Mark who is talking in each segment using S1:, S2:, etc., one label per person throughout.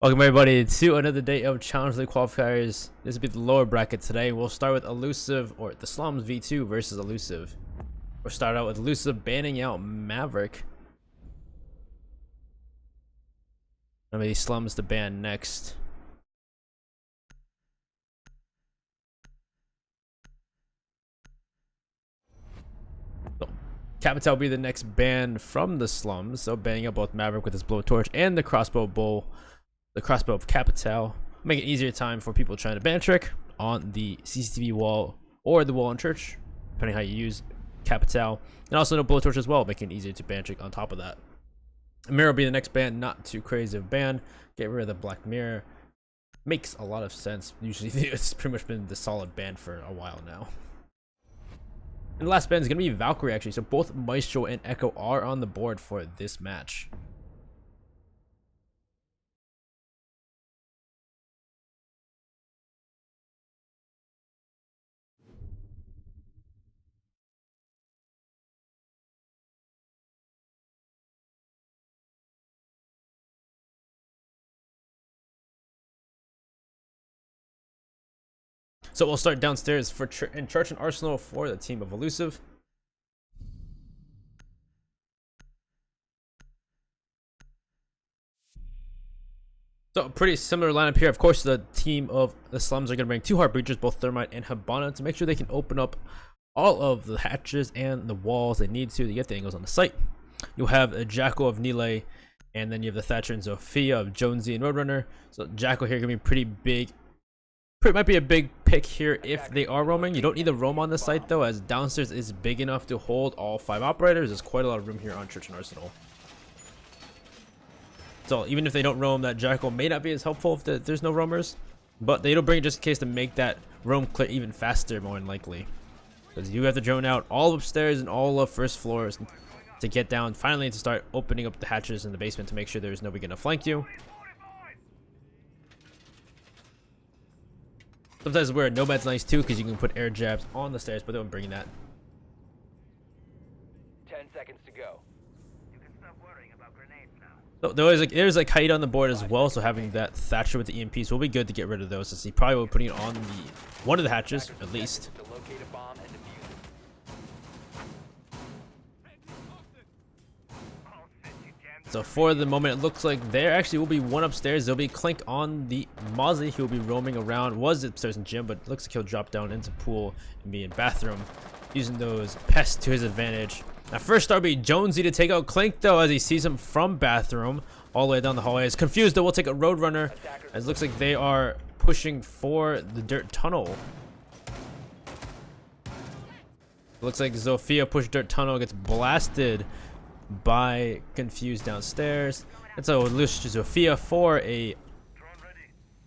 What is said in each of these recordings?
S1: Welcome everybody to another day of Challenge League qualifiers. This will be the lower bracket today. We'll start with Elus1ve, or the Slums V2 versus Elus1ve. We'll start out with Elus1ve banning out Maverick. Maybe Slums to ban next. So, Capital will be the next ban from the Slums. So banning out both Maverick with his blowtorch and the crossbow bow. The crossbow of Capital, make it easier time for people trying to ban trick on the CCTV wall or the wall in church, depending how you use Capital, and also no blowtorch as well, making it easier to ban trick on top of that. Mirror will be the next ban, not too crazy of a ban. Get rid of the black mirror, makes a lot of sense. Usually it's pretty much been the solid ban for a while now. And the last ban is going to be Valkyrie actually, so both Maestro and Echo are on the board for this match. So we'll start downstairs for in Church and Arsenal for the team of Elus1ve. So pretty similar lineup here. Of course, the team of the Slums are going to bring two Heart Breachers, both Thermite and Hibana, to make sure they can open up all of the hatches and the walls they need to get the angles on the site. You'll have a Jackal of Nile, and then you have the Thatcher and Zofia of Jonesy and Roadrunner. So Jackal here going to be pretty big. Might be a big pick here if they are roaming. You don't need to roam on the site though, as downstairs is big enough to hold all 5 operators. There's quite a lot of room here on Church and Arsenal. So even if they don't roam, that Jackal may not be as helpful if there's no roamers, but they don't bring it just in case to make that roam clear even faster, more than likely, because you have to drone out all upstairs and all of first floors to get down finally to start opening up the hatches in the basement to make sure there's nobody gonna flank you. Sometimes where Nomad's nice too, because you can put air jabs on the stairs, but they don't bring that.
S2: 10 seconds to go. You can stop worrying about grenades now.
S1: So there's like height on the board as well, so having that Thatcher with the EMPs will be good to get rid of those, since he probably will be putting it on one of the hatches at least.
S2: To locate a bomb and defuse it.
S1: So for the moment, it looks like there actually will be one upstairs. There'll be Clink on the Mozzie. He'll be roaming around. Was upstairs in gym, but it looks like he'll drop down into pool and be in bathroom, using those pests to his advantage. Now first start will be Jonesy to take out Clink though, as he sees him from bathroom all the way down the hallway. Is confused though. We'll take a Roadrunner, as it looks like they are pushing for the dirt tunnel. Looks like Zofia pushed dirt tunnel, gets blasted by confused downstairs, and so lose Zofia for a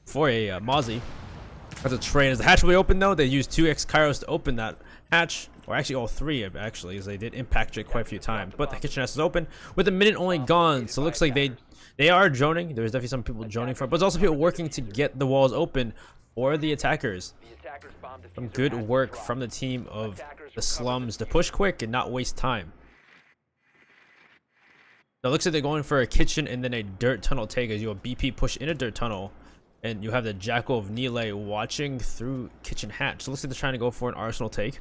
S1: Mozzie. That's a train. As the hatch will be open though, they used 2x Kairos to open that hatch, or actually all 3 actually, as they did impact it quite a few times. But the kitchen is open with a minute only gone, so it looks like they are droning. There's definitely some people droning for it, but there's also people working to get the walls open for the attackers. Some good work from the team of the Slums to push quick and not waste time. So it looks like they're going for a kitchen and then a dirt tunnel take, as you have BP push in a dirt tunnel, and you have the Jackal of Nile watching through kitchen hatch. So it looks like they're trying to go for an Arsenal take.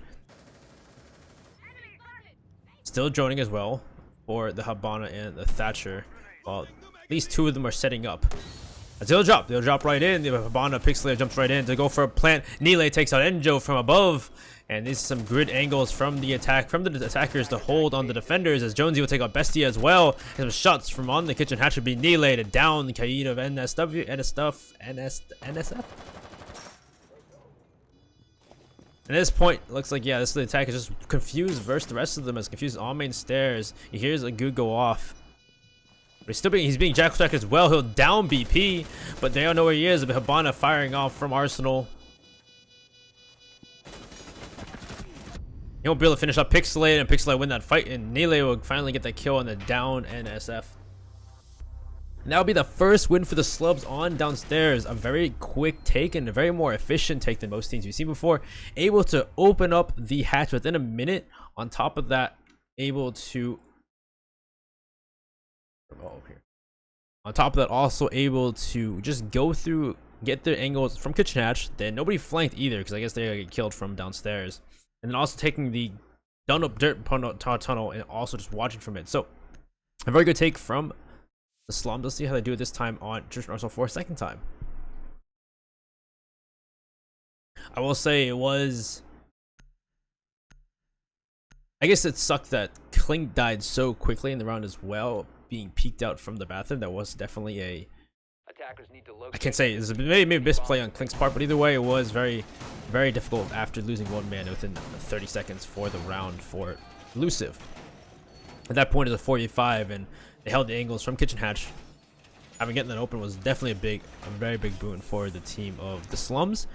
S1: Still droning as well for the Hibana and the Thatcher. Well, at least 2 of them are setting up. They'll drop right in. The Hibana Pixelator jumps right in to go for a plant. Nile takes out Enjo from above. And these are some grid angles from the attackers to hold on the defenders, as Jonesy will take out Bestia as well. And some shots from on the kitchen hatch would be Nile to down the Kaid of NSF. At this point, looks like, yeah, this the attack is just confused versus the rest of them, as confused on main stairs. He hears a good go off. But he's being jackal attacked as well. He'll down BP, but they don't know where he is. But Hibana firing off from Arsenal. He won't be able to finish up Pixelate, and Pixelate win that fight, and Nile will finally get that kill on the down NSF. And that will be the first win for the Slubs on downstairs. A very quick take and a very more efficient take than most teams we've seen before. Able to open up the hatch within a minute. On top of that, able to On top of that, also able to just go through, get their angles from kitchen hatch. Then nobody flanked either, because I guess they get killed from downstairs. And then also taking the done up dirt tunnel and also just watching from it. So a very good take from the Slums. Let's see how they do it this time on Church Arsenal for a second time. I will say it was, I guess it sucked that Clink died so quickly in the round as well, being peeked out from the bathroom. That was definitely a, I can't say it's maybe misplay on Clink's part, but either way, it was very, very difficult after losing one man within 30 seconds for the round for Elus1ve. At that point, it's a 45, and they held the angles from kitchen hatch. Having gotten that open was definitely a very big boon for the team of the Slums.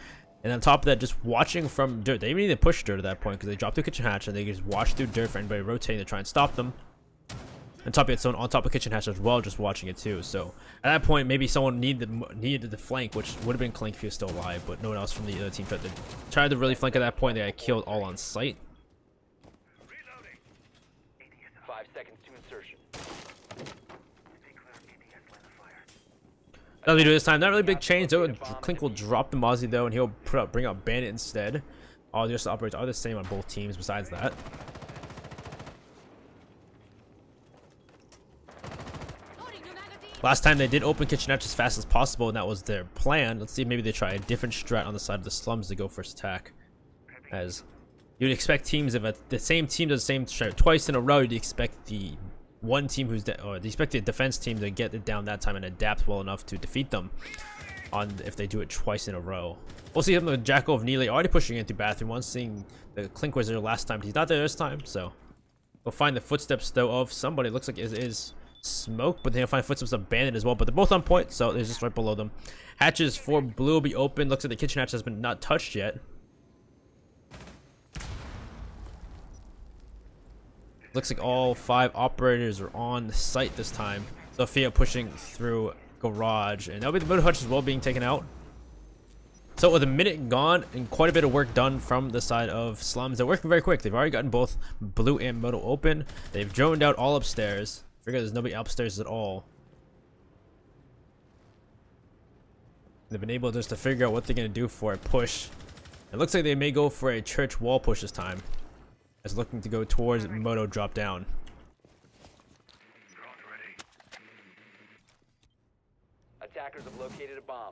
S1: And on top of that, just watching from dirt. They even need to push dirt at that point because they dropped through kitchen hatch and they just watch through dirt for anybody rotating to try and stop them. On top of it, someone on top of kitchen hatch as well, just watching it too. So at that point, maybe someone needed the flank, which would have been Clink if he was still alive, but no one else from the other team tried to really flank at that point. They got killed all on sight.
S2: 5 seconds to insertion.
S1: That's what we do this time. Not really big change though. Clink will drop the Mozzie though, and he'll bring out Bandit instead. All the other operators are the same on both teams besides that. Last time they did open kitchen hatch as fast as possible, and that was their plan. Let's see if maybe they try a different strat on the side of the Slums to go first attack. As you'd expect teams, if the same team does the same strat twice in a row, you'd expect the one team or the expected defense team to get it down that time and adapt well enough to defeat them on if they do it twice in a row. We'll see him with Jackal of Neely already pushing into bathroom once, seeing the Clink was there last time. He's not there this time, so we'll find the footsteps though of somebody. It looks like it is Smoke, but they'll find footsteps of Bandit as well, but they're both on point, so they're just right below them. Hatches for blue will be open. Looks like the kitchen hatch has been not touched yet. Looks like all 5 operators are on site this time. Sophia pushing through garage, and that'll be the motor hutch as well being taken out. So with a minute gone and quite a bit of work done from the side of Slums, they're working very quick. They've already gotten both blue and moto open. They've droned out all upstairs. Figure there's nobody upstairs at all. They've been able just to figure out what they're gonna do for a push. It looks like they may go for a church wall push this time, as looking to go towards moto drop down.
S2: Attackers have located a bomb.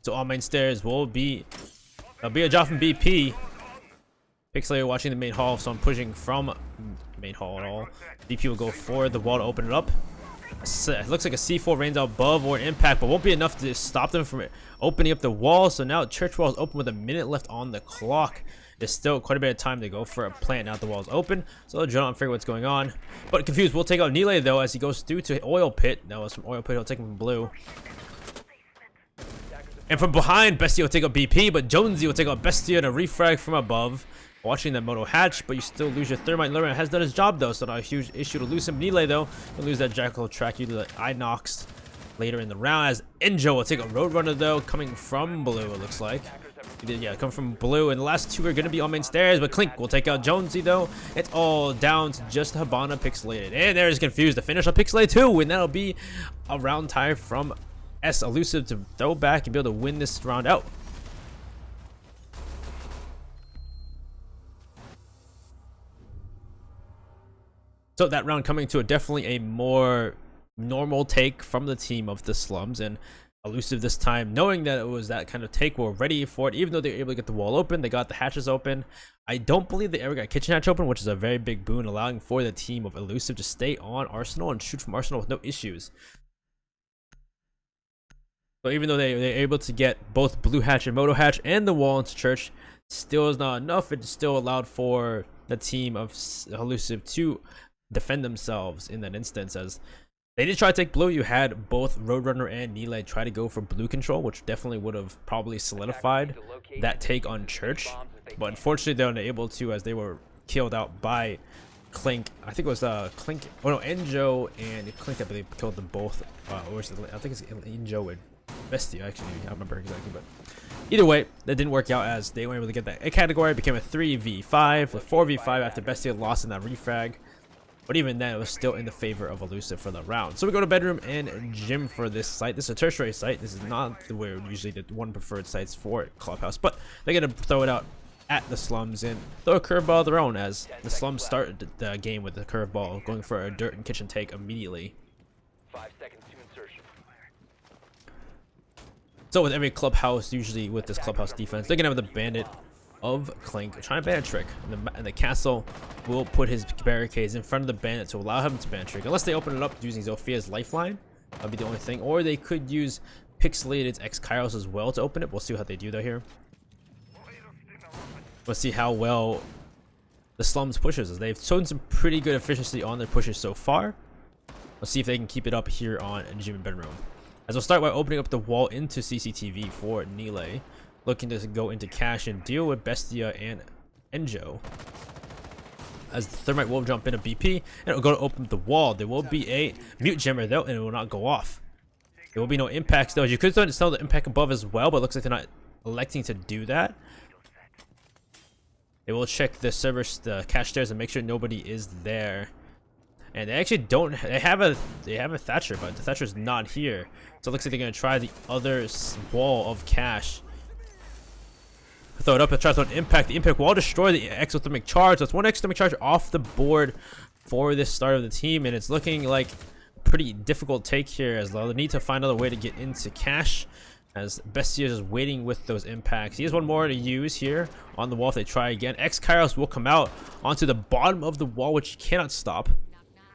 S1: So all main stairs will be a job from BP. Pixelator watching the main hall, so I'm pushing from main hall at all. BP will go for the wall to open it up. It looks like a C4 rains out above or impact, but won't be enough to stop them from opening up the wall. So now church wall is open with a minute left on the clock. There's still quite a bit of time to go for a plant now that the wall is open. So they'll jump and figure what's going on. But confused, we'll take out Nile though as he goes through to oil pit. That was from oil pit, he'll take him from blue. And from behind, Bestia will take out BP, but Jonesy will take out Bestia and a refrag from above. Watching that moto hatch, but you still lose your thermite. Lurman has done his job though, so not a huge issue to lose him. Nile though, you'll lose that Jackal track. You do the Inox later in the round as Enjo will take a Roadrunner though, coming from blue it looks like. Yeah, come from blue, and the last 2 are going to be on main stairs, but Clink will take out Jonesy though. It's all down to just Habana Pixelated, and there's Confused to finish up Pixelated too, and that'll be a round tie from Elus1ve to throw back and be able to win this round out. So that round coming to definitely a more normal take from the team of the Slums, and Elus1ve this time, knowing that it was that kind of take, were ready for it. Even though they were able to get the wall open, they got the hatches open. I don't believe they ever got kitchen hatch open, which is a very big boon, allowing for the team of Elus1ve to stay on Arsenal and shoot from Arsenal with no issues. So even though they're able to get both blue hatch and moto hatch and the wall into church, still is not enough. It still allowed for the team of Elus1ve to defend themselves in that instance, as they did try to take blue. You had both Roadrunner and Nile try to go for blue control, which definitely would have probably solidified that take on church, but unfortunately they're unable to, as they were killed out by Clink. I think it was Clink, oh no, Enjo and Clink, I believe, killed them both. Or is it, I think it's Enjo and Bestia, actually, I don't remember exactly, but either way, that didn't work out as they weren't able to get that A category. It became a 3v5, a 4v5 after Bestia lost in that refrag. But even then, it was still in the favor of Elus1ve for the round. So we go to bedroom and gym for this site. This is a tertiary site. This is not the way usually the one preferred sites for Clubhouse, but they're gonna throw it out at the Slums and throw a curveball of their own, as the Slums started the game with the curveball, going for a dirt and kitchen take immediately.
S2: 5 seconds to insertion.
S1: So with every Clubhouse, usually with this Clubhouse defense, they're gonna have the Bandit of Clink trying to ban a trick, and the castle will put his barricades in front of the bandit to allow him to ban a trick, unless they open it up using Zophia's lifeline. That'll be the only thing, or they could use Pixelated's X Kairos as well to open it. We'll see how they do that here. Let's see how well the Slums pushes, as they've shown some pretty good efficiency on their pushes so far. Let's see if they can keep it up here on gym and bedroom. As we'll start by opening up the wall into CCTV for Nile, looking to go into cash and deal with Bestia and Enjo. As the Thermite will jump in a BP, and it will go to open up the wall. There will be a mute jammer though, and it will not go off. There will be no impacts though. You could install the impact above as well, but it looks like they're not electing to do that. They will check the servers, the cache stairs, and make sure nobody is there. And they actually don't. They have a Thatcher, but the Thatcher's not here. So it looks like they're gonna try the other wall of cache. Throw it up and try to throw an impact. The impact will destroy the exothermic charge. So it's one exothermic charge off the board for this start of the team, and it's looking like a pretty difficult take here, as they'll need to find another way to get into cash, as Bestia is waiting with those impacts. He has one more to use here on the wall if they try again. X Kairos will come out onto the bottom of the wall, which he cannot stop.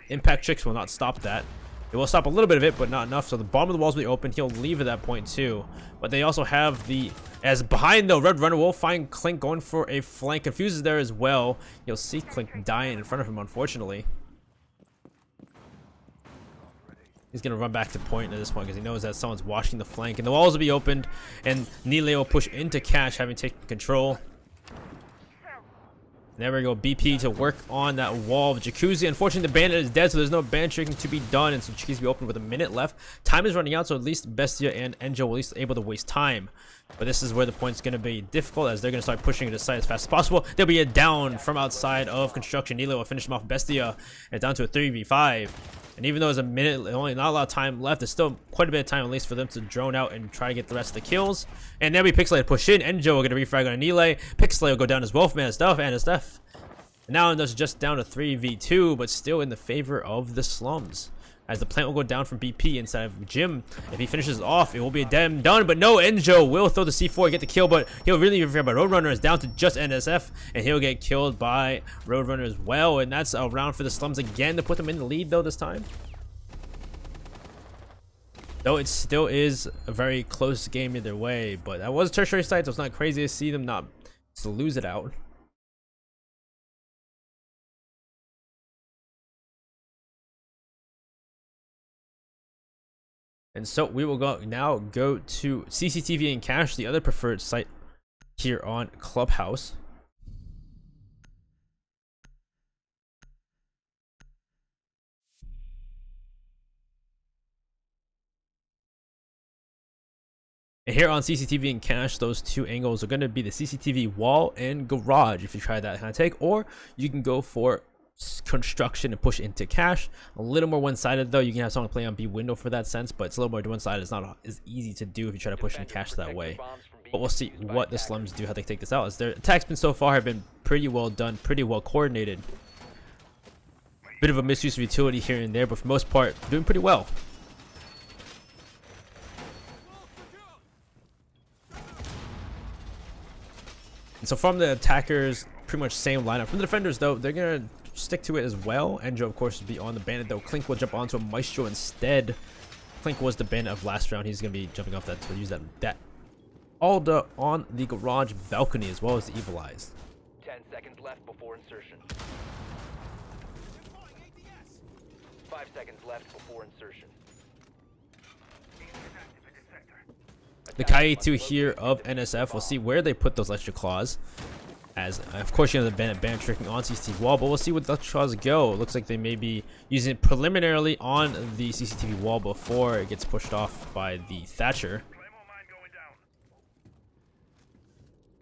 S1: Impact tricks will not stop that. It will stop a little bit of it, but not enough. So the bottom of the walls will be open. He'll leave at that point too. But they also have the, as behind the Red Runner will find Clink going for a flank. Confuses there as well. You'll see Clink dying in front of him, unfortunately. He's going to run back to point at this point because he knows that someone's watching the flank. And the walls will be opened, and Nile will push into cash, having taken control. There we go, BP to work on that wall of Jacuzzi. Unfortunately, the bandit is dead, so there's no band tricking to be done, and so Jacuzzi will be open with a minute left. Time is running out, so at least Bestia and Enjo will at least able to waste time. But this is where the point's going to be difficult, as they're going to start pushing to the side as fast as possible. There'll be a down from outside of construction. Nilo will finish him off Bestia, and down to a 3v5. And even though there's a minute, only not a lot of time left, there's still quite a bit of time at least for them to drone out and try to get the rest of the kills. And then we Pixelate push in. Enjo will get a refrag on Nile. Pixelate will go down as Wolfman as stuff, and as stuff. And now it's just down to 3v2, but still in the favor of the Slums, as the plant will go down from BP inside of Jim. If he finishes off, it will be a damn done, but no, Enjo will throw the C4 and get the kill, but he'll really be fair. But Roadrunner is down to just NSF, and he'll get killed by Roadrunner as well. And that's a round for the Slums again to put them in the lead though this time. Though it still is a very close game either way, but that was a tertiary site, so it's not crazy to see them not to lose it out. And so we will now go to CCTV and Cache, the other preferred site here on Clubhouse. And here on CCTV and Cache, those two angles are going to be the CCTV wall and garage if you try that kind of take, or you can go for construction and push into cache. A little more one-sided though. You can have someone play on B window for that sense, but it's a little more one-sided. It's not as easy to do if you try to push into cache that way. But we'll see what the Slums do, how they take this out, as their attacks been so far have been pretty well done, pretty well coordinated. Bit of a misuse of utility here and there, but for the most part doing pretty well. And so from the attackers, pretty much same lineup. From the defenders though, they're gonna stick to it as well. Enjo of course will be on the bandit though. Clink will jump onto a Maestro instead. Clink was the bandit of last round. He's gonna be jumping off that to use that Alda on the garage balcony, as well as the Evil Eyes.
S2: 10 seconds left before insertion. 5 seconds left before insertion.
S1: The Kai-2 here of NSF, we'll see where they put those Electro Claws, as of course you know the bandit tricking on CCTV wall, but we'll see where the Electro Claws go. It looks like they may be using it preliminarily on the CCTV wall before it gets pushed off by the Thatcher,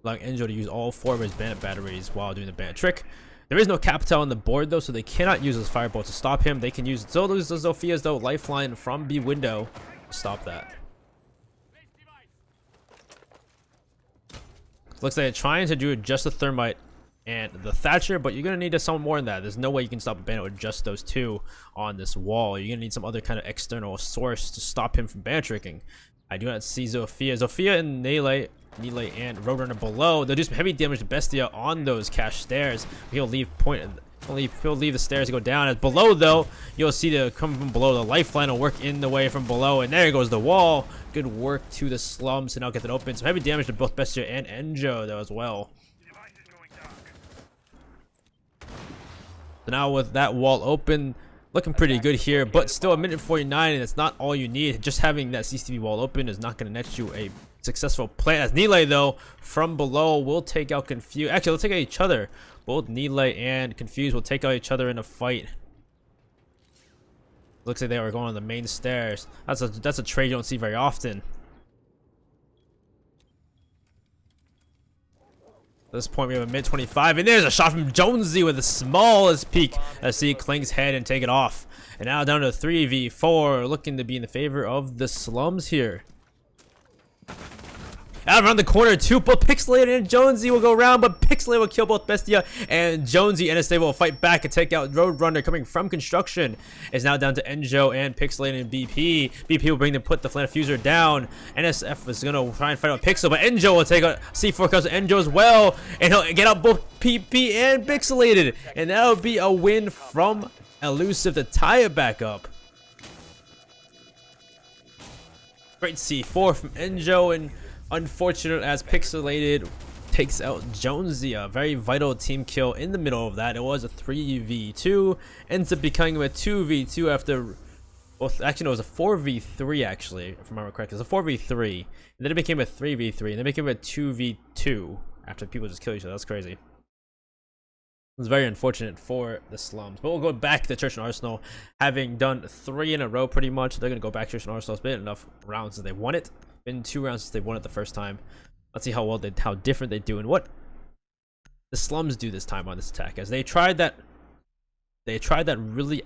S1: allowing Enjo to use all 4 of his bandit batteries while doing the bandit trick. There is no Capital on the board though, so they cannot use those firebolt to stop him. They can use Zophia's though lifeline from B window to stop that. Looks like they're trying to do just the Thermite and the Thatcher, but you're gonna need some more than that. There's no way you can stop a bandit with just those two on this wall. You're gonna need some other kind of external source to stop him from band tricking. I do not see Zofia. Zofia and Nele and Roadrunner below. They'll do some heavy damage to Bestia on those cache stairs. He'll leave he'll leave the stairs to go down. As below though, you'll see the come from below. The lifeline will work in the way from below, and there goes the wall. Good work to the Slums to now get that open. Some heavy damage to both Bestia and Enjo though as well. So now with that wall open, looking pretty good here, but still a minute 49, and it's not all you need. Just having that CCTV wall open is not going to net you a successful play. As Nile though from below will take out Confuse. Actually, they'll take out each other. Both Nile and Confuse will take out each other in a fight. Looks like they were going on the main stairs. That's a trade you don't see very often. At this point, we have a mid 25, and there's a shot from Jonesy with the smallest peak as he clings head and take it off. And now down to 3v4, looking to be in the favor of the Slums here. Out around the corner too, but Pixelated and Jonesy will go around, but Pixelated will kill both Bestia, and Jonesy and NSA will fight back and take out Roadrunner coming from construction. It's now down to Enjo and Pixelated and BP. BP will bring put the Flame Fuser down. NSF is gonna try and fight out Pixel, but Enjo will take out C4 comes to Enjo as well, and he'll get out both PP and Pixelated, and that'll be a win from Elus1ve to tie it back up. Great C4 from Enjo, and unfortunate as Pixelated takes out Jonesy. A very vital team kill in the middle of that. It was a 3v2, ends up becoming a 2v2 after, well, actually no, it was a 4v3 actually, if I remember correctly. It was a 4v3, and then it became a 3v3, and then it became a 2v2 after people just kill each other. That's crazy. It was very unfortunate for the Slums, but we'll go back to Church and Arsenal, having done 3 in a row pretty much. They're gonna go back to Church and Arsenal. It's been enough rounds since they won it. Been 2 rounds since they won it the first time. Let's see how different they do and what the Slums do this time on this attack. As they tried that really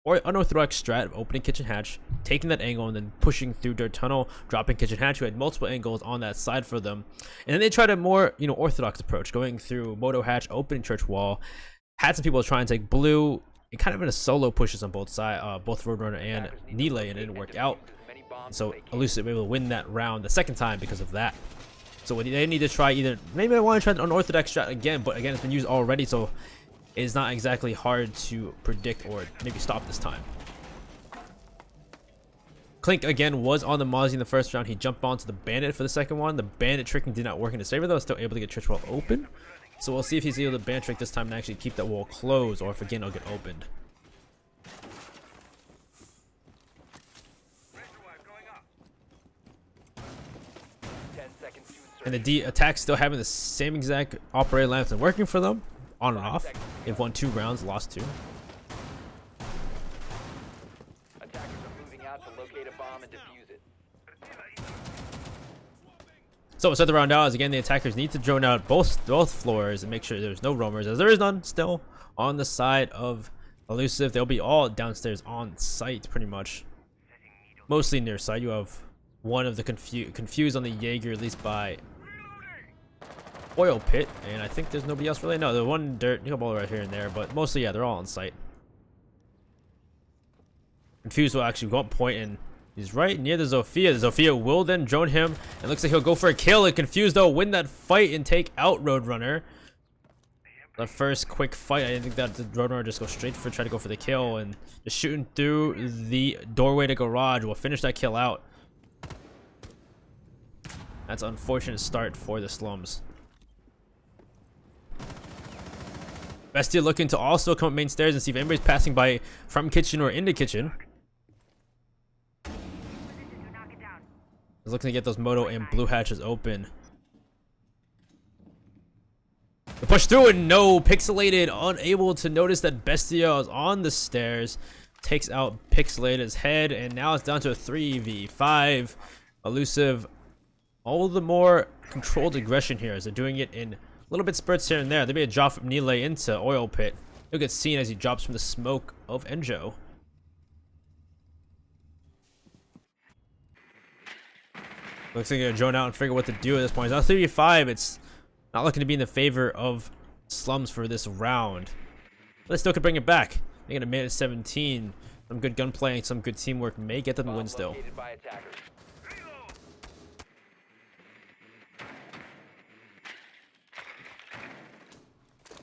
S1: unorthodox strat of opening kitchen hatch, taking that angle, and then pushing through dirt tunnel, dropping kitchen hatch, who had multiple angles on that side for them. And then they tried a more orthodox approach, going through moto hatch, opening church wall. Had some people try and take blue, and kind of in a solo pushes on both sides, both Roadrunner and Nile, and it didn't work out. So Elus1ve able to win that round the second time because of that. So they need to try either, maybe I want to try an unorthodox strat again, but again it's been used already, so it's not exactly hard to predict or maybe stop this time. Clink again was on the Mozzie in the first round. He jumped onto the Bandit for the second one. The Bandit tricking did not work in his favor though, still able to get church wall open. So we'll see if he's able to Bandit trick this time and actually keep that wall closed, or if again it'll get opened. And the D attack still having the same exact operator lamps and working for them on and off. They've won 2 rounds, lost 2.
S2: Attackers are moving out to locate a bomb and defuse it.
S1: So we'll start the round out as again the attackers need to drone out both floors and make sure there's no roamers, as there is none still on the side of Elus1ve. They'll be all downstairs on site pretty much. Mostly near site. You have one of the confused on the Jaeger, at least by Oil Pit, and I think there's nobody else really. No, the one dirt, a couple right here and there, but mostly yeah, they're all on site. Confused will actually go up point, and he's right near the Zofia. The Zofia will then drone him, and looks like he'll go for a kill. And Confused though win that fight and take out Roadrunner. The first quick fight, I didn't think that the Roadrunner just go straight for try to go for the kill, and just shooting through the doorway to garage will finish that kill out. That's an unfortunate start for the Slums. Bestia looking to also come up main stairs and see if anybody's passing by from kitchen or into kitchen. He's looking to get those moto and blue hatches open. The push through, and no, Pixelated unable to notice that Bestia is on the stairs. Takes out Pixelated's head, and now it's down to a 3v5. Elus1ve all the more controlled aggression here as they're doing it in little bit spurts here and there. There'll be a drop from Nile into Oil Pit. He'll get seen as he drops from the smoke of Enjo. Looks like they're gonna drone out and figure what to do at this point. It's now 3v5. It's not looking to be in the favor of Slums for this round. But they still could bring it back. They get a minute 17. Some good gunplay and some good teamwork may get them the win still.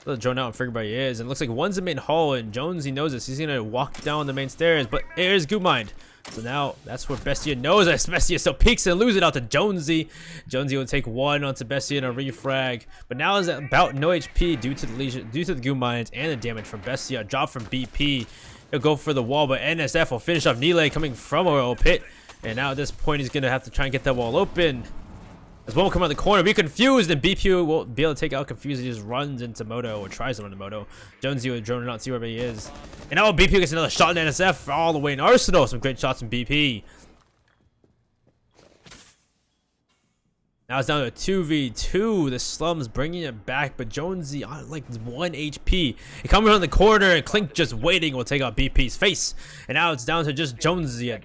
S1: The drone out and figure where he is, and it looks like one's the main hall, and Jonesy knows this. He's gonna walk down the main stairs, but there's Goodmind. So now that's where Bestia knows that Bestia still peeks and loses it out to Jonesy. Jonesy will take one onto Bestia in a refrag, but now is about no HP due to the lesion, due to the Goodmind and the damage from Bestia. A drop from BP. He'll go for the wall, but NSF will finish off Nile coming from Oil Pit, and now at this point he's gonna have to try and get that wall open. As one will come out the corner, be confused, and BP won't be able to take out Confused. He just runs into Moto, or tries to run into Moto. Jonesy will drone out, see where he is. And now BP gets another shot in NSF all the way in Arsenal. Some great shots from BP. Now it's down to a 2v2. The Slums bringing it back, but Jonesy on like 1 HP. He comes around the corner, and Clink just waiting will take out BP's face. And now it's down to just Jonesy at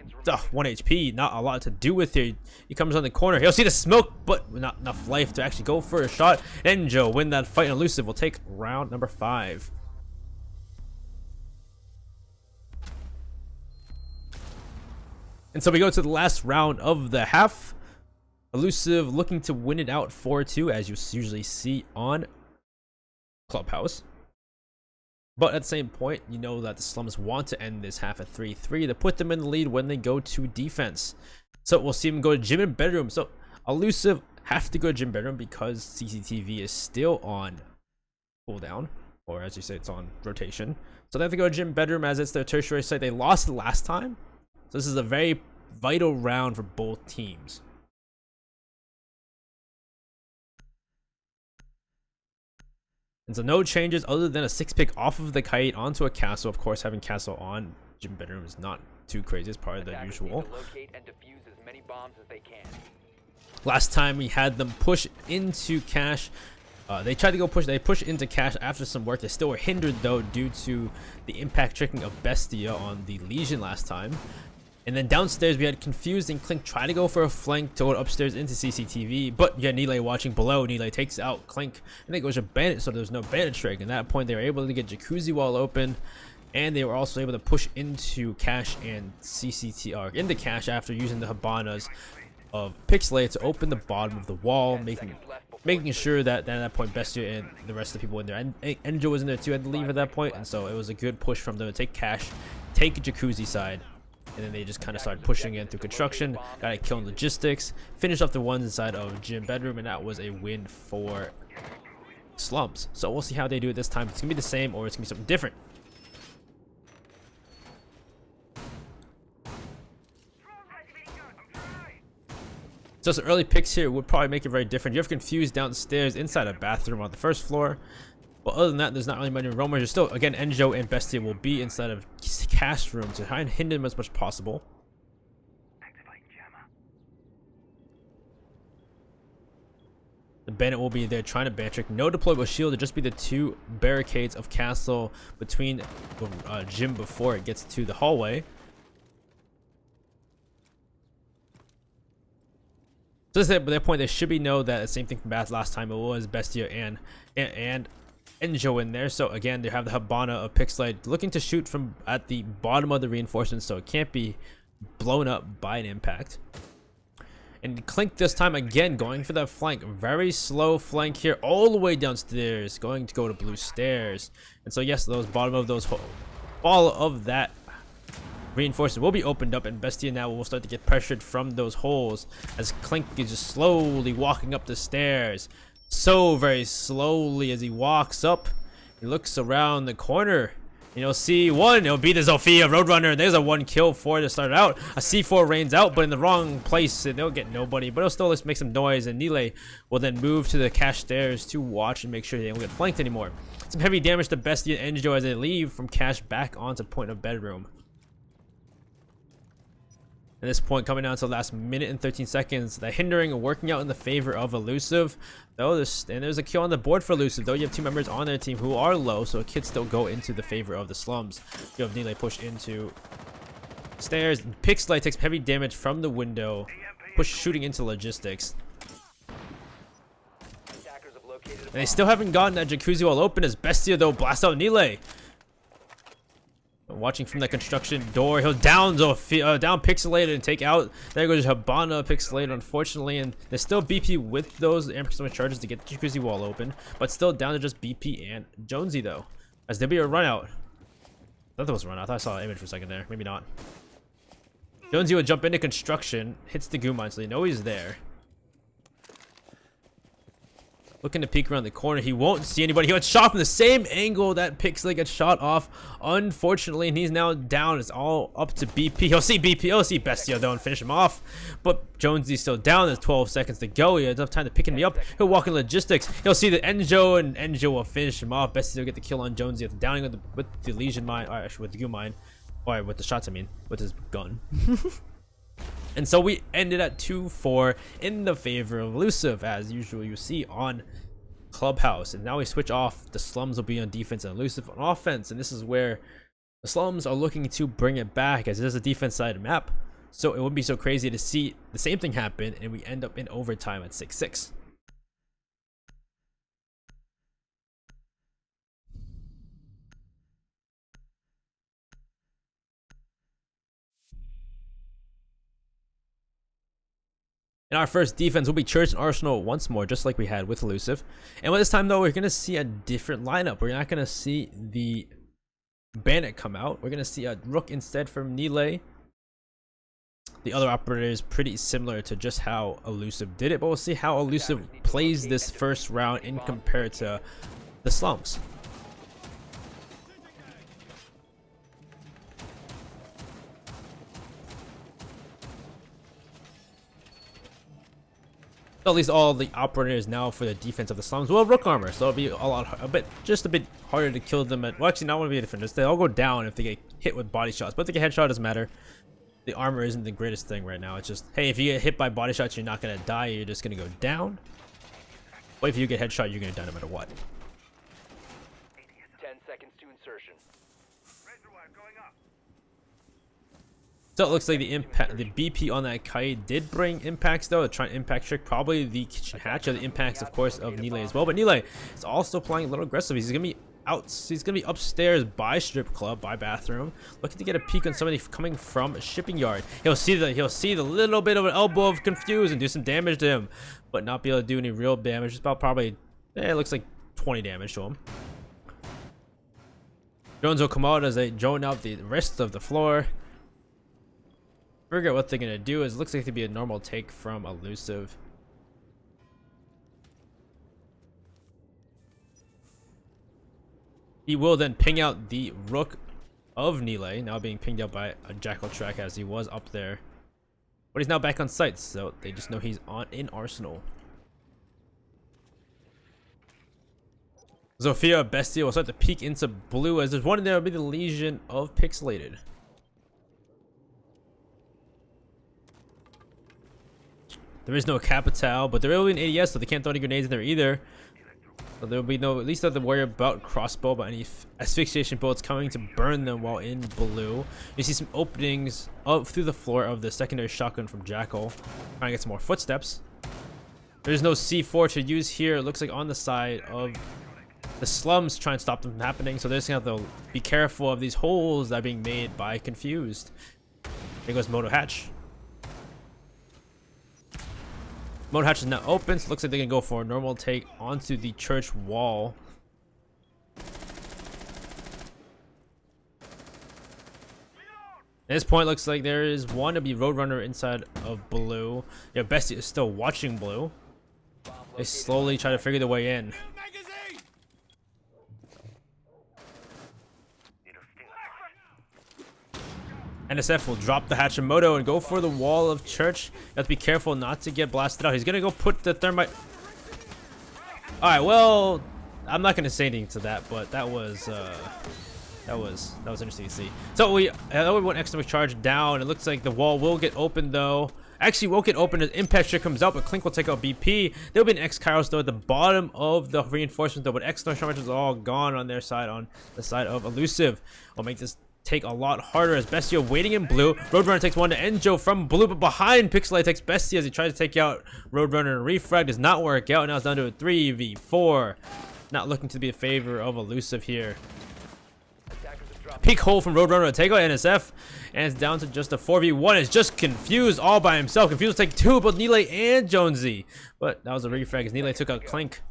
S1: 1 HP. Not a lot to do with here. He comes on the corner. He'll see the smoke, but not enough life to actually go for a shot. Enjo win that fight, and Elus1ve will take round number 5. And so we go to the last round of the half. Elus1ve looking to win it out 4-2, as you usually see on Clubhouse. But at the same point, you know that the Slums want to end this half at 3-3 to put them in the lead when they go to defense. So we'll see them go to gym and bedroom. So Elus1ve have to go to gym bedroom because CCTV is still on cooldown, or as you say, it's on rotation. So they have to go to gym bedroom as it's their tertiary site. They lost last time. So this is a very vital round for both teams. And so no changes other than a 6-pick off of the kite onto a castle. Of course, having castle on gym bedroom is not too crazy. It's part of the usual. Last time we had them push into cash. They tried to go push. They pushed into cash after some work. They still were hindered though due to the impact tricking of Bestia on the Legion last time. And then downstairs we had Confused and Clink try to go for a flank to go upstairs into CCTV, but yeah, Nile watching below. Nile takes out Clink, and then goes to Bandit, so there's no Bandit trick. And at that point they were able to get Jacuzzi wall open, and they were also able to push into Cash and CCT into Cash after using the Habanas of Pixelate to open the bottom of the wall, making sure that at that point Bestia and the rest of the people in there, and Enjo was in there too, had to leave at that point, and so it was a good push from them to take Cash, take Jacuzzi side. And then they just kind of started pushing in through construction, got a kill in logistics, finished off the ones inside of gym bedroom, and that was a win for Slums. So we'll see how they do it this time. It's gonna be the same, or it's gonna be something different. So some early picks here would probably make it very different. You have Confused downstairs inside a bathroom on the first floor. But other than that, there's not really many roamers. There's still, again, Enjo and Bestia will be inside of Cash room to try and hinder them as much as possible. The Bandit will be there trying to ban trick. No deployable shield. It'll just be the 2 barricades of Castle between the gym before it gets to the hallway. So at that point, there should be know that the same thing from last time. It was Bestia and Enjo in there. So again, they have the Habana of Pixelite looking to shoot from at the bottom of the reinforcements, so it can't be blown up by an impact. And Clink this time again going for that flank, very slow flank here all the way downstairs, going to go to blue stairs. And so yes, those bottom of those all of that reinforcement will be opened up, and Bestia now will start to get pressured from those holes as Clink is just slowly walking up the stairs. So very slowly as he walks up, he looks around the corner. You'll see one, it'll be the Zofia Roadrunner. There's a 1 kill for to start out. A C4 rains out, but in the wrong place, and they'll get nobody. But it'll still just make some noise, and Nile will then move to the cash stairs to watch and make sure they don't get flanked anymore. Some heavy damage to Bestia and Enjo as they leave from cash back onto point of bedroom. At this point, coming down to the last minute and 13 seconds, the hindering working out in the favor of Elus1ve. Though there's a kill on the board for Elus1ve. Though you have two members on their team who are low, so it could still go into the favor of the Slums. You have Nile push into stairs. Pixelite takes heavy damage from the window, shooting into logistics. And they still haven't gotten that jacuzzi wall open as Bestia though blasts out Nile. Watching from that construction door, he'll down Pixelated and take out. There goes Habana Pixelated, unfortunately, and there's still BP with those amplification charges to get the jacuzzi wall open, but still down to just BP and Jonesy though. As there'll be a run out. I thought there was a run out. I thought I saw an image for a second there. Maybe not. Jonesy would jump into construction, hits the goo mine, so they know he's there. Looking to peek around the corner, he won't see anybody. He got shot from the same angle that Pixley gets shot off, unfortunately, and he's now down. It's all up to BP. He'll see BP, he'll see Bestia though and finish him off. But Jonesy's still down. There's 12 seconds to go. He has enough time to pick me up. He'll walk in logistics. He'll see the Enjo, and Enjo will finish him off. Bestia will get the kill on Jonesy at the downing with the Legion mine, or actually with the goo mine, or with the shots. I mean, with his gun. And so we ended at 2-4 in the favor of Elus1ve, as usual you see on Clubhouse. And now we switch off. The Slums will be on defense and Elus1ve on offense. And this is where the Slums are looking to bring it back, as it is a defense side map. So it wouldn't be so crazy to see the same thing happen and we end up in overtime at 6-6. And our first defense will be Church and Arsenal once more, just like we had with Elus1ve. And with this time, though, we're going to see a different lineup. We're not going to see the Bandit come out. We're going to see a Rook instead from Nile. The other operator is pretty similar to just how Elus1ve did it, but we'll see how Elus1ve plays this first round in compared to the Slums. At least all the operators now for the defense of the Slums will have Rook armor, so it'll be just a bit harder to kill them. Well, actually, not want to be different. They all go down if they get hit with body shots, but if they get headshot, doesn't matter. The armor isn't the greatest thing right now. It's just, hey, if you get hit by body shots, you're not gonna die. You're just gonna go down. But if you get headshot, you're gonna die no matter what.
S2: 10 seconds to insertion.
S1: So it looks like the BP on that kite did bring impacts though. Try an impact trick, probably the kitchen hatch, or the impacts, of course, of Nile as well. But Nile is also playing a little aggressive. He's gonna be he's gonna be upstairs by strip club, by bathroom, looking to get a peek on somebody coming from a shipping yard. He'll see the little bit of an elbow of confuse and do some damage to him, but not be able to do any real damage. It's about probably, it looks like 20 damage to him. Drones will come out as they drone out the rest of the floor. Forget what they're gonna do. Is it looks like to be a normal take from Elus1ve. He will then ping out the Rook of Nile, now being pinged out by a Jackal track as he was up there, but he's now back on site, so they just know he's in Arsenal. Zofia Bestia will start to peek into blue, as there's one in there will be the Legion of Pixelated. There is no Capital, but there will be an ADS, so they can't throw any grenades in there either. So there will be no, at least not to worry about crossbow, but any asphyxiation bullets coming to burn them while in blue. You see some openings up through the floor of the secondary shotgun from Jackal. Trying to get some more footsteps. There's no C4 to use here. It looks like on the side of the Slums, trying to stop them from happening. So they're just gonna have to be careful of these holes that are being made by Confused. There goes Moto Hatch. Motor hatch is now open, so it looks like they can go for a normal take onto the church wall. At this point, looks like there is one to be Roadrunner inside of blue. Yeah, Bestie is still watching blue. They slowly try to figure their way in. NSF will drop the Hachimoto and go for the wall of church. You have to be careful not to get blasted out. He's gonna go put the thermite. Alright, well, I'm not gonna say anything to that, but that was That was interesting to see. So we went extra charge down. It looks like the wall will get open though. Actually won't get open as Impact Ship comes out, but Clink will take out BP. There'll be an X Kairos though at the bottom of the reinforcement though, but X charge is all gone on their side, on the side of Elus1ve. Will make this take a lot harder as Bestia waiting in blue. Roadrunner takes one to Enjo from blue, but behind Pixelate takes Bestia as he tries to take out Roadrunner, and Refrag does not work out. Now it's down to a 3v4. Not looking to be a favor of Elus1ve here. Peak hole from Roadrunner to take out NSF, and it's down to just a 4v1. It's just Confused all by himself. Confused will take two, both Nile and Jonesy. But that was a refrag as Nile took out Clink.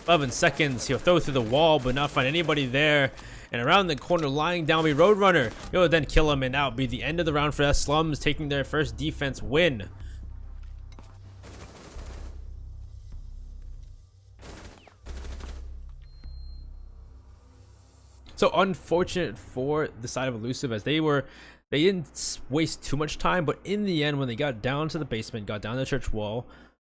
S1: 11 seconds. He'll throw through the wall, but not find anybody there. And around the corner, lying down, will be Roadrunner. He'll then kill him, and that'll be the end of the round for that. Slums taking their first defense win. So unfortunate for the side of Elus1ve, as they didn't waste too much time, but in the end, when they got down to the basement, got down the church wall,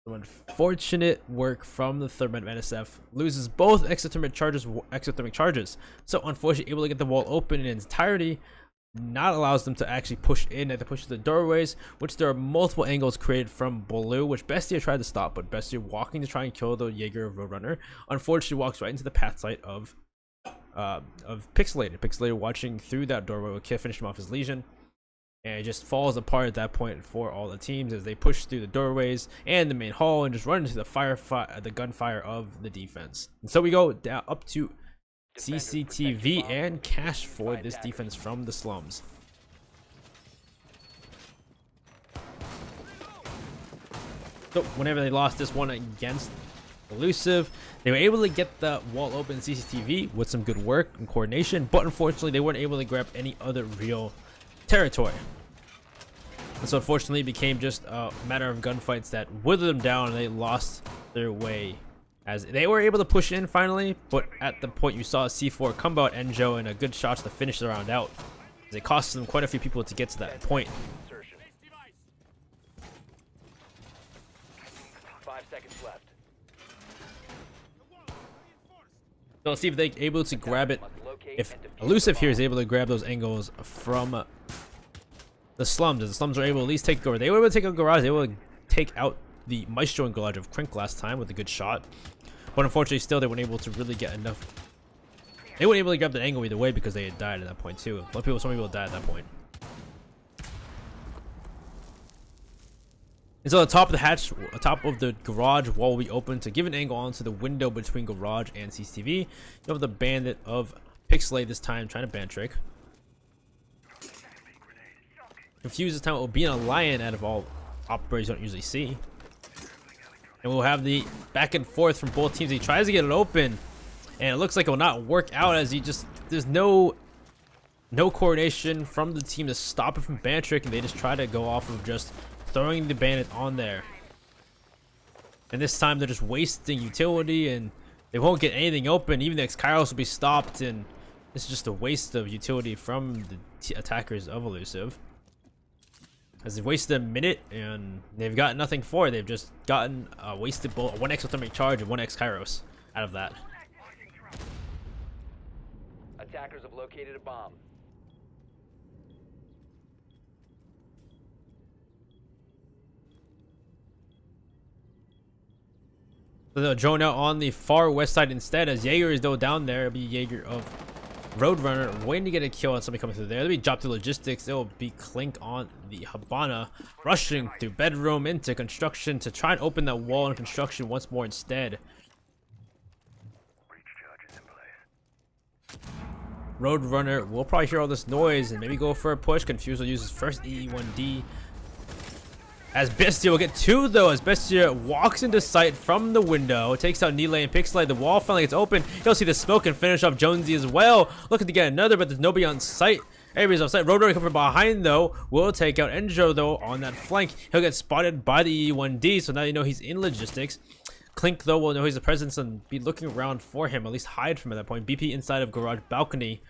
S1: some unfortunate work from the third man of NSF, loses both exothermic charges. So unfortunately, able to get the wall open in its entirety, not allows them to actually push in. They have to push the doorways, which there are multiple angles created from blue, which Bestia tried to stop, but Bestia walking to try and kill the Jaeger of Roadrunner, unfortunately walks right into the path site of Pixelated. Pixelated watching through that doorway will finish him off his Legion, and it just falls apart at that point for all the teams as they push through the doorways and the main hall and just run into the gunfire of the defense. And so we go down up to CCTV and cash for this defense from the Slums. So whenever they lost this one against Elus1ve, they were able to get the wall open CCTV with some good work and coordination, but unfortunately they weren't able to grab any other real territory. And so unfortunately it became just a matter of gunfights that withered them down, and they lost their way as they were able to push in finally, but at the point you saw C4 come out Enjo and a good shots to finish the round out, as it cost them quite a few people to get to that point.
S2: 5 seconds left.
S1: So let's see if they're able to grab it. If Elus1ve here is able to grab those angles from the Slums, as the Slums are able to at least take over. They were able to take out Garage. They were able to take out the Maestro and Garage of Crink last time with a good shot. But unfortunately, still, they weren't able to really get enough. They weren't able to grab the angle either way because they had died at that point, too. Some people died at that point. And so the top of the hatch, top of the garage wall will be open to give an angle onto the window between garage and CCTV. You have the bandit of Pixelate this time trying to ban trick. Confused this time, it will be a lion out of all operators you don't usually see. And we'll have the back and forth from both teams. He tries to get it open, and it looks like it will not work out as there's no coordination from the team to stop it from ban trick, and they just try to go off of just throwing the bandit on there. And this time they're just wasting utility, and they won't get anything open. Even the X-Kairos will be stopped, and this is just a waste of utility from the attackers of Elus1ve. As they've wasted a minute, and they've got nothing for it. They've just gotten a wasted bullet, one exothermic charge and one X-Kairos out of that.
S2: Attackers have located a bomb.
S1: So they'll drone out on the far west side instead, as Jaeger is though down there. It'll be Jaeger of Roadrunner waiting to get a kill on somebody coming through there. They'll be dropped to logistics. It'll be Clink on the Habana, rushing through bedroom into construction to try and open that wall in construction once more instead. Roadrunner will probably hear all this noise and maybe go for a push. Confused will use his first EE1D. As Bestia will get two though, as Bestia walks into sight from the window, takes out Nile and Pixelite. The wall finally gets open. He'll see the smoke and finish off Jonesy as well. Looking to get another, but there's nobody on site. Everybody's on site. Roadrunner coming from behind though will take out Enjo though on that flank. He'll get spotted by the EE1D, so now you know he's in logistics. Clink though will know he's a presence and be looking around for him, at least hide from him at that point. BP inside of garage balcony,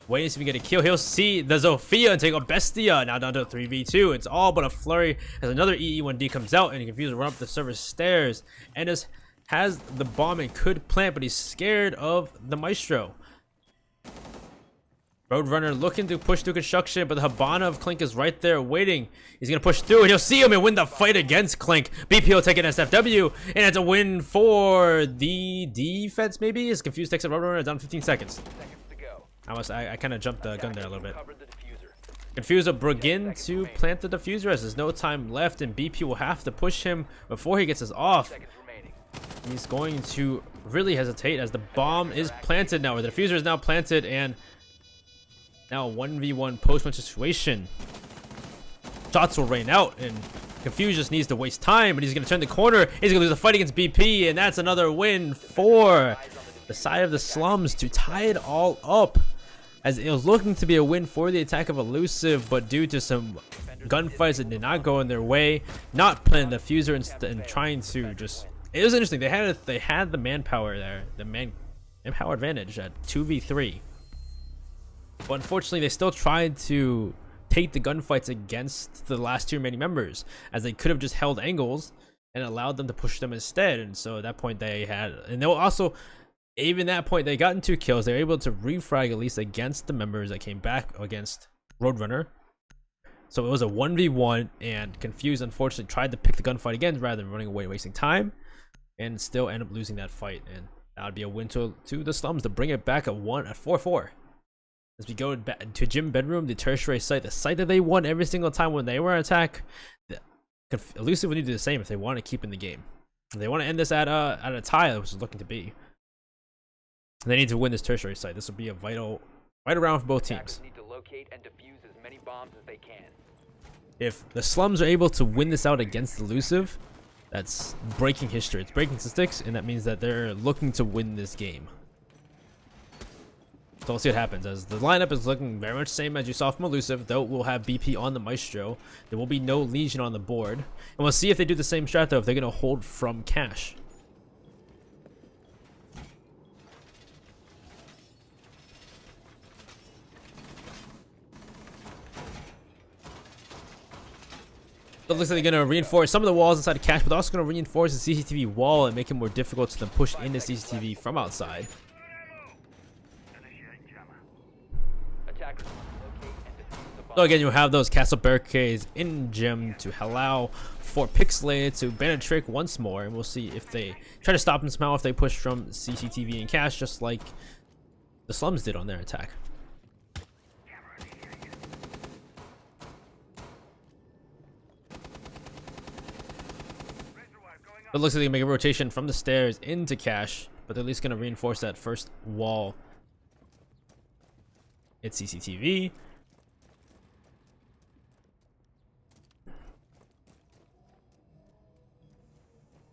S1: waiting to see if he can get a kill. He'll see the Zofia and take out Bestia. Now down to a 3v2. It's all but a flurry as another EE1D comes out, and Confused will run up the server stairs and just has the bomb and could plant, but he's scared of the Maestro. Roadrunner looking to push through construction, but the Habana of Clink is right there waiting. He's going to push through, and you'll see him and win the fight against Clink. BP will take an SFW, and it's a win for the defense, maybe? Is confused, takes a Roadrunner, down 15 seconds. I kind of jumped the gun there a little bit. Confused will begin to plant the diffuser as there's no time left, and BP will have to push him before he gets us off. He's going to really hesitate as the bomb is planted now, or the diffuser is now planted, and now 1v1 post-match situation. Shots will rain out, and Confused just needs to waste time, but he's going to turn the corner. He's going to lose the fight against BP, and that's another win for the side of the Slums to tie it all up. As it was looking to be a win for the attack of Elus1ve, but due to some gunfights that did not go in their way, not playing the diffuser and trying to just... It was interesting. They had the manpower there, the manpower advantage at 2v3. But unfortunately, they still tried to take the gunfights against the last two remaining members, as they could have just held angles and allowed them to push them instead. And so at that point, they had, and they were also, even that point, they gotten 2 kills. They were able to refrag at least against the members that came back against Roadrunner. So it was a 1v1, and Confused unfortunately tried to pick the gunfight again rather than running away, wasting time, and still end up losing that fight. And that would be a win to the Slums to bring it back at 4-4. As we go back to Gym Bedroom, the tertiary site, the site that they won every single time when they were in attack. Elus1ve would need to do the same if they want to keep in the game. If they want to end this at a tie, which is looking to be, they need to win this tertiary site. This will be a vital round for both teams.
S2: Need to locate and defuse as many bombs as they can.
S1: If the Slums are able to win this out against Elus1ve, that's breaking history. It's breaking statistics, and that means that they're looking to win this game. So we'll see what happens, as the lineup is looking very much the same as you saw from Elus1ve, though we'll have BP on the Maestro. There will be no Legion on the board. And we'll see if they do the same strat, though, if they're going to hold from cash. So it looks like they're going to reinforce some of the walls inside of cash, but they're also going to reinforce the CCTV wall and make it more difficult to then push into CCTV from outside. So again, you'll have those castle barricades in Gym to allow for Pixelated to ban a trick once more, and we'll see if they try to stop them somehow if they push from CCTV and cash, just like the Slums did on their attack. It looks like they can make a rotation from the stairs into cash, but they're at least going to reinforce that first wall. It's CCTV.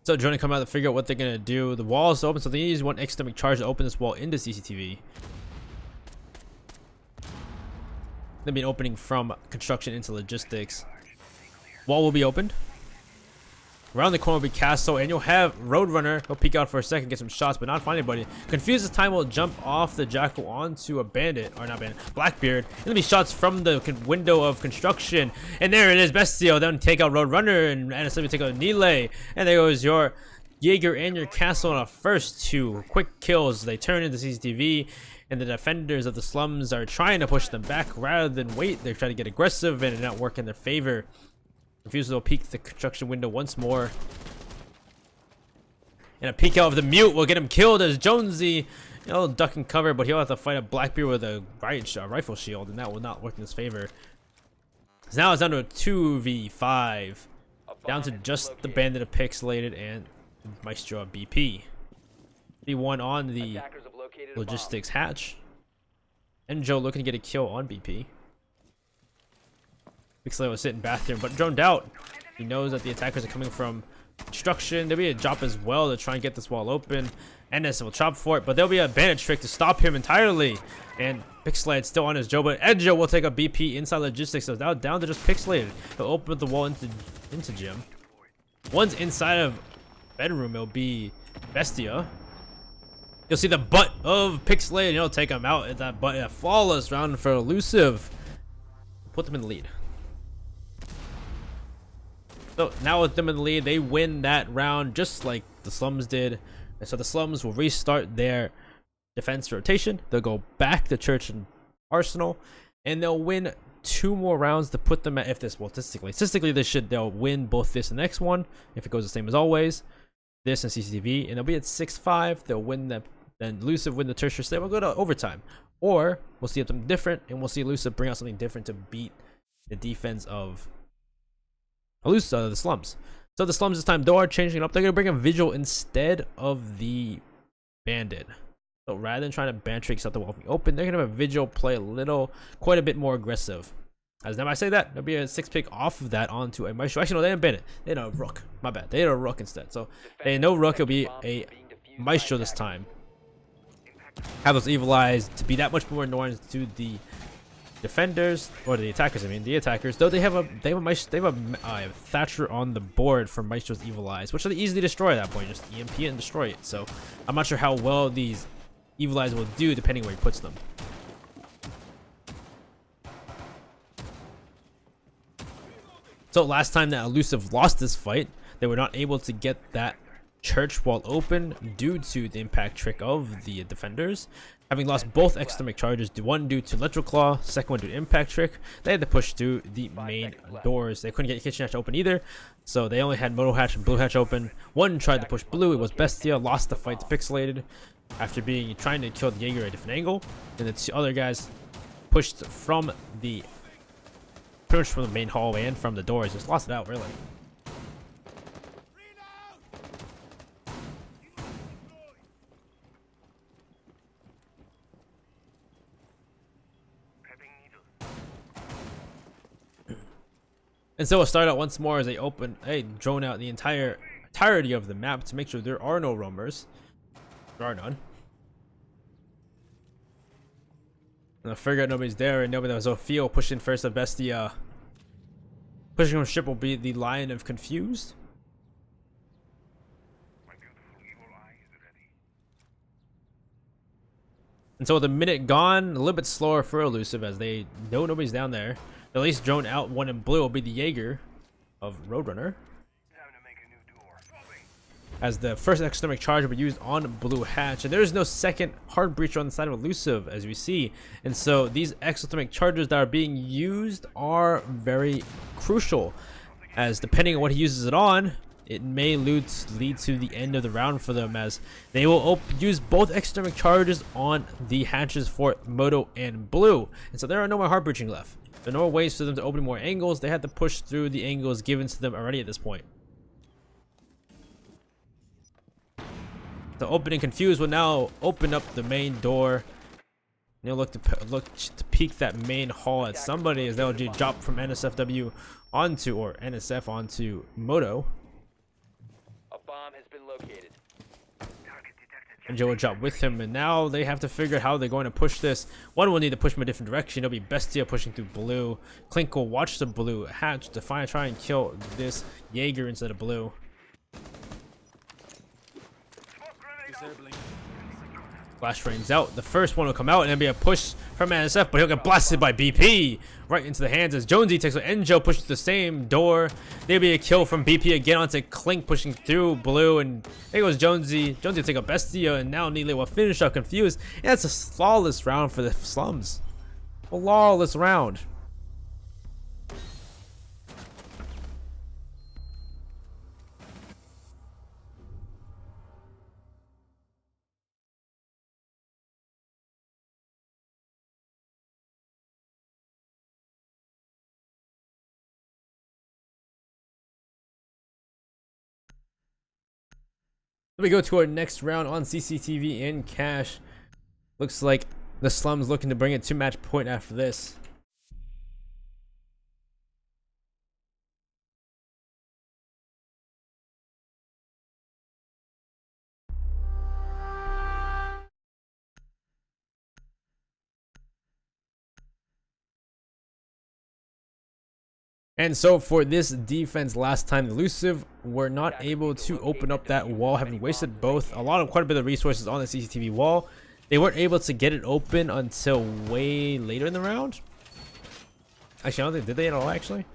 S1: So Johnny come out to figure out what they're going to do. The wall is open, so they use one extended charge to open this wall into CCTV. There'll be an opening from construction into logistics. Wall will be opened. Around the corner will be Castle, and you'll have Roadrunner. He'll peek out for a second, get some shots, but not find anybody. Confused this time will jump off the Jackal onto a bandit, or not bandit, Blackbeard. There'll be shots from the window of construction, and there it is. Bestio then take out Roadrunner, and NSW take out Nile, and there goes your Jaeger and your Castle on a first 2 quick kills. They turn into CCTV, and the defenders of the Slums are trying to push them back rather than wait. They're trying to get aggressive, and it not work in their favor. Confused will peek the construction window once more. And a peek out of the mute will get him killed as Jonesy, duck and cover, but he'll have to fight a Blackbeard with a rifle shield, and that will not work in his favor. So now it's down to a 2v5. Down to just the bandit of Pixelated and Maestro of BP. B1 on the logistics hatch. And Joe looking to get a kill on BP. Pixelated was sitting bathroom, but droned out. He knows that the attackers are coming from construction. There'll be a drop as well to try and get this wall open. Ennis will chop for it, but there'll be a bandit trick to stop him entirely. And Pixelated still on his Joe, but Edjo will take a BP inside logistics, so now down to just Pixelated. He'll open the wall into Gym. One's inside of bedroom. It'll be Bestia. You'll see the butt of Pixelated, and he'll take him out at that butt. A flawless round for Elus1ve. Put them in the lead. So now with them in the lead, they win that round just like the Slums did. And so the Slums will restart their defense rotation. They'll go back to Church and Arsenal, and they'll win 2 more rounds to put them at, if this, well, statistically they'll win both this and the next one if it goes the same as always, this and CCTV, and they'll be at 6-5. They'll win that, then Elus1ve win the tertiary state. We'll go to overtime, or we'll see something different, and we'll see Elus1ve bring out something different to beat the defense of the Slums. So the Slums this time, they are changing it up. They're gonna bring a Vigil instead of the Bandit. So rather than trying to ban trick out the wall open, they're gonna have a Vigil play quite a bit more aggressive. As now I say that, there'll be a 6-pick off of that onto a Maestro. Actually, no, they didn't ban it. They had a Rook. My bad. They had a Rook instead. So they had no Rook. It'll be a Maestro this time. Have those Evil Eyes to be that much more annoying to the defenders, or the attackers. I mean, the attackers. Though they have a Thatcher on the board for Maestro's Evil Eyes, which they easily destroy at that point. Just EMP it and destroy it. So I'm not sure how well these Evil Eyes will do depending where he puts them. So last time that Elus1ve lost this fight, they were not able to get that church wall open due to the impact trick of the defenders. Having lost both exthermic charges, one due to Electro Claw, second one due to impact trick, they had to push through the main doors. They couldn't get kitchen hatch open either, so they only had moto hatch and blue hatch open. One tried to push blue, it was Bestia, lost the fight to Pixelated after trying to kill the Jaeger at a different angle. And the 2 other guys pushed from the main hallway and from the doors, just lost it out really. And so we'll start out once more as they drone out the entirety of the map to make sure there are no roamers. There are none. And I'll figure out nobody's there, and nobody that was Ophiel pushing first. The Bestia pushing from ship will be the Lion of Confused. And so with a minute gone, a little bit slower for Elus1ve as they know nobody's down there. At least drone out one in blue will be the Jaeger of Roadrunner. As the first exthermic charge will be used on blue hatch, and there is no second hard breacher on the side of Elus1ve as we see. And so these exothermic charges that are being used are very crucial, as depending on what he uses it on, it may lead to the end of the round for them, as they will use both exthermic charges on the hatches for Moto and blue. And so there are no more hard breaching left. There are no ways for them to open more angles. They had to push through the angles given to them already at this point. The opening Confused will now open up the main door. And they'll look to peek that main hall at somebody as they'll drop from NSFW onto, or NSF onto Moto.
S2: A bomb has been located.
S1: And Joe will drop with him, and now they have to figure out how they're going to push this. One will need to push from a different direction. It'll be Bestia pushing through blue. Clink will watch the blue hatch to try and kill this Jaeger instead of blue. Flash rings out. The first one will come out, and it'll be a push from NSF, but he'll get blasted by BP right into the hands as Jonesy takes it. Enjo pushes the same door. There'll be a kill from BP again onto Clink pushing through blue, and there goes Jonesy. Jonesy will take a Bestia, and now Neely will finish up Confused. And that's a flawless round for the Slums. Flawless round. Let me go to our next round on CCTV and Cash. Looks like the Slums looking to bring it to match point after this. And so for this defense last time, the Elus1ve were not able to open up that wall, having wasted quite a bit of resources on the CCTV wall. They weren't able to get it open until way later in the round. Actually, I don't think, did they at all actually?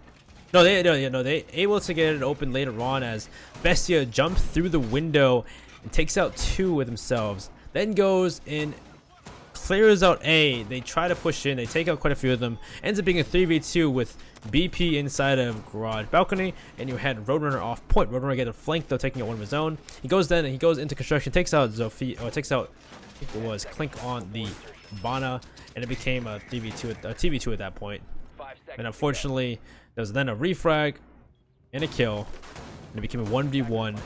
S1: No, they able to get it open later on as Bestia jumps through the window and takes out 2 with themselves. Then goes in, clears out A. They try to push in. They take out quite a few of them. Ends up being a 3v2 with BP inside of garage balcony, and you had Roadrunner off point. Roadrunner get a flank though, taking out one of his own. He goes into construction, takes out Zofia, or takes out, I think it was Clink on the Bana, and it became a 3v2, a TV2 at that point. And unfortunately, there was then a refrag and a kill, and it became a 1v1.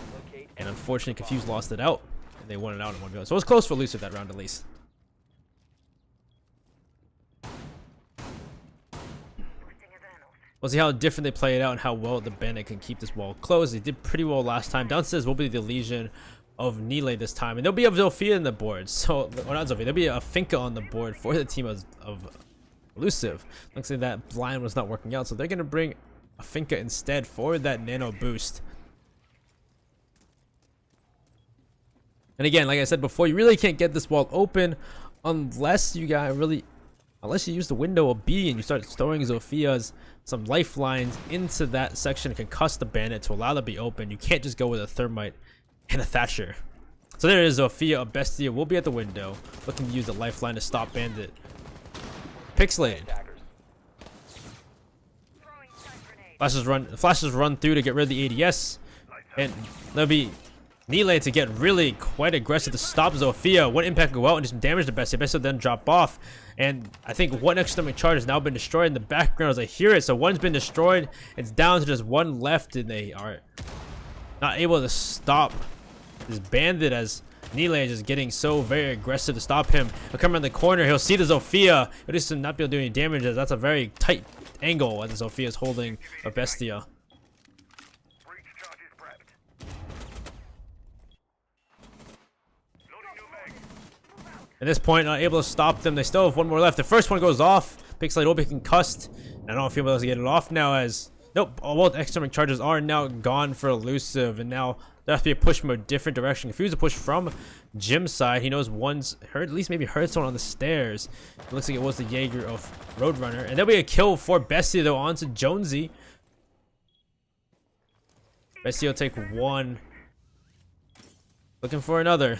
S1: And unfortunately, Confused lost it out, and they won it out in 1v1. So it was close for Elus1ve that round at least. We'll see how different they play it out and how well the Bandit can keep this wall closed. They did pretty well last time. Downstairs will be the Legion of Nile this time, and there'll be a Zofia in the board. So, or not Zofia, there'll be a Finka on the board for the team of Elus1ve. Looks like that blind was not working out, so they're gonna bring a Finka instead for that nano boost. And again, like I said before, you really can't get this wall open unless you use the window of B and you start throwing Zofia's some lifelines into that section and concuss the Bandit to allow them to be open. You can't just go with a Thermite and a Thatcher. So there is Zofia. A Bestia will be at the window, looking to use the lifeline to stop Bandit. Pixelated. Flashes run through to get rid of the ADS, and there'll be Nile to get really quite aggressive to stop Zofia. One impact go out and do some damage to Bestia. Bestia then drop off, and I think one external charge has now been destroyed in the background as I hear it. So one's been destroyed. It's down to just one left, and they are not able to stop this Bandit as Nile is just getting so very aggressive to stop him. He'll come around the corner. He'll see the Zofia. He'll just not be able to do any damage as that's a very tight angle as the Zofia is holding a Bestia. At this point, not able to stop them. They still have one more left. The first one goes off. Pixelate will be concussed. I don't know if he'll be able to get it off now as... Nope, all the external charges are now gone for Elus1ve, and now there has to be a push from a different direction. Confused to push from Jim's side. He knows one's hurt, at least maybe heard someone on the stairs. It looks like it was the Jaeger of Roadrunner. And there'll be a kill for Bestia though onto Jonesy. Bestia will take one. Looking for another.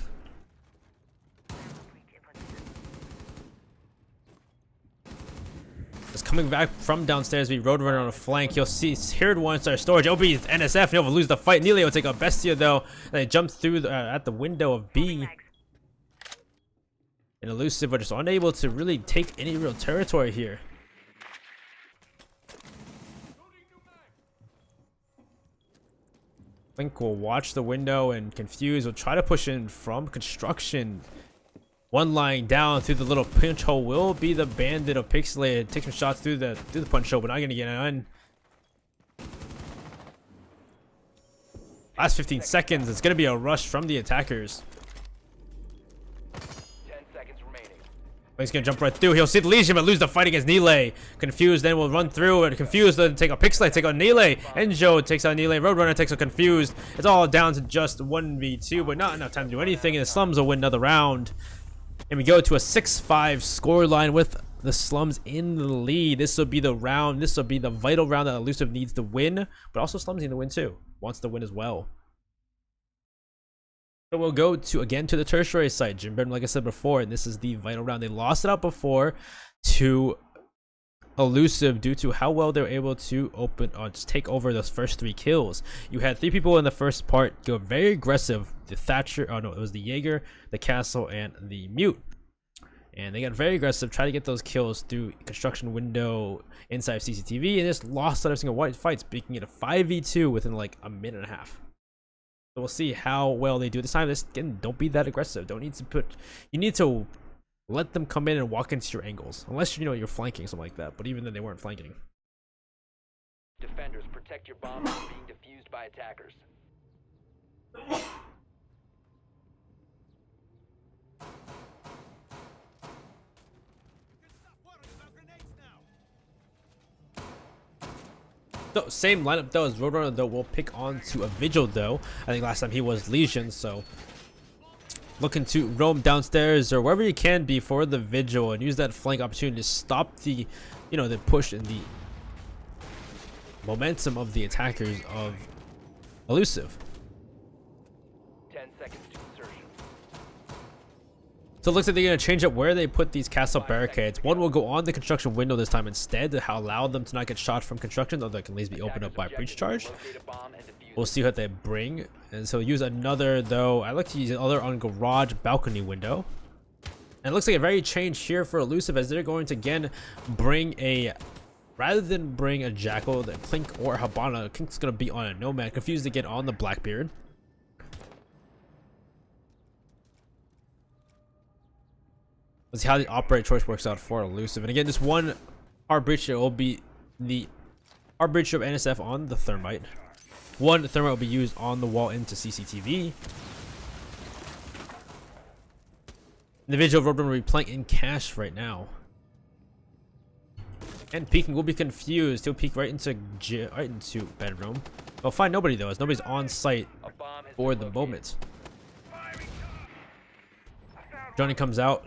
S1: Coming back from downstairs, be Roadrunner on a flank. You'll see heard one start storage. It'll be NSF, and he'll lose the fight. Nile will take a Bestia though, and they jump through at the window of B. And Elus1ve are just unable to really take any real territory here. Link will watch the window, and Confused will try to push in from construction. One lying down through the little punch hole will be the Bandit of Pixelated. Take some shots through the punch hole, but not gonna get in. Last 15 seconds, it's gonna be a rush from the attackers.
S2: 10 seconds remaining.
S1: He's gonna jump right through. He'll see the Legion, but lose the fight against Nile. Confused then will run through, and Confused then take a Pixelate, take on Nile. Enjo takes out Nile. Roadrunner takes a Confused. It's all down to just 1v2, but not enough time to do anything, and the Slums will win another round. And we go to a 6-5 scoreline with the Slums in the lead. This will be the round. This will be the vital round that Elus1ve needs to win, but also Slums need to win too. Wants to win as well. So we'll go to the tertiary site. Jim Burton, like I said before, and this is the vital round. They lost it out before to Elus1ve due to how well they were able to just take over those first 3 kills. You had 3 people in the first part go very aggressive. The Thatcher, oh no, it was the Jaeger, the Castle, and the Mute. And they got very aggressive, try to get those kills through construction window inside of CCTV, and just lost every single white fight, making it a 5v2 within like a minute and a half. So we'll see how well they do this time. This again, don't be that aggressive. You need to let them come in and walk into your angles, unless you know you're flanking, something like that. But even then, they weren't flanking.
S2: Defenders, protect your bombs from being defused by attackers.
S1: So, same lineup though as Roadrunner though will pick on to a Vigil though. I think last time he was Legion, so looking to roam downstairs or wherever you can be for the Vigil and use that flank opportunity to stop the, the push and momentum of the attackers of Elus1ve.
S2: 10 seconds to insertion.
S1: So it looks like they're going to change up where they put these castle barricades. One will go on the construction window this time instead to allow them to not get shot from construction, though they can at least be opened up by breach charge. We'll see what they bring. And so use another, though. I like to use another on garage balcony window. And it looks like a very change here for Elus1ve, as they're going to again bring a, rather than bring a Jackal, the Clink or Habana, Clink's going to be on a Nomad, confused again on the Blackbeard. Let's see how the operate choice works out for Elus1ve. And again, just one hard breacher will be the hard breacher of NSF on the Thermite. One Thermite will be used on the wall into CCTV. The visual Roadrunner will be playing in cash right now. And peeking will be confused. He'll peek right into bedroom. They'll find nobody though, as nobody's on site for the moment. Johnny comes out.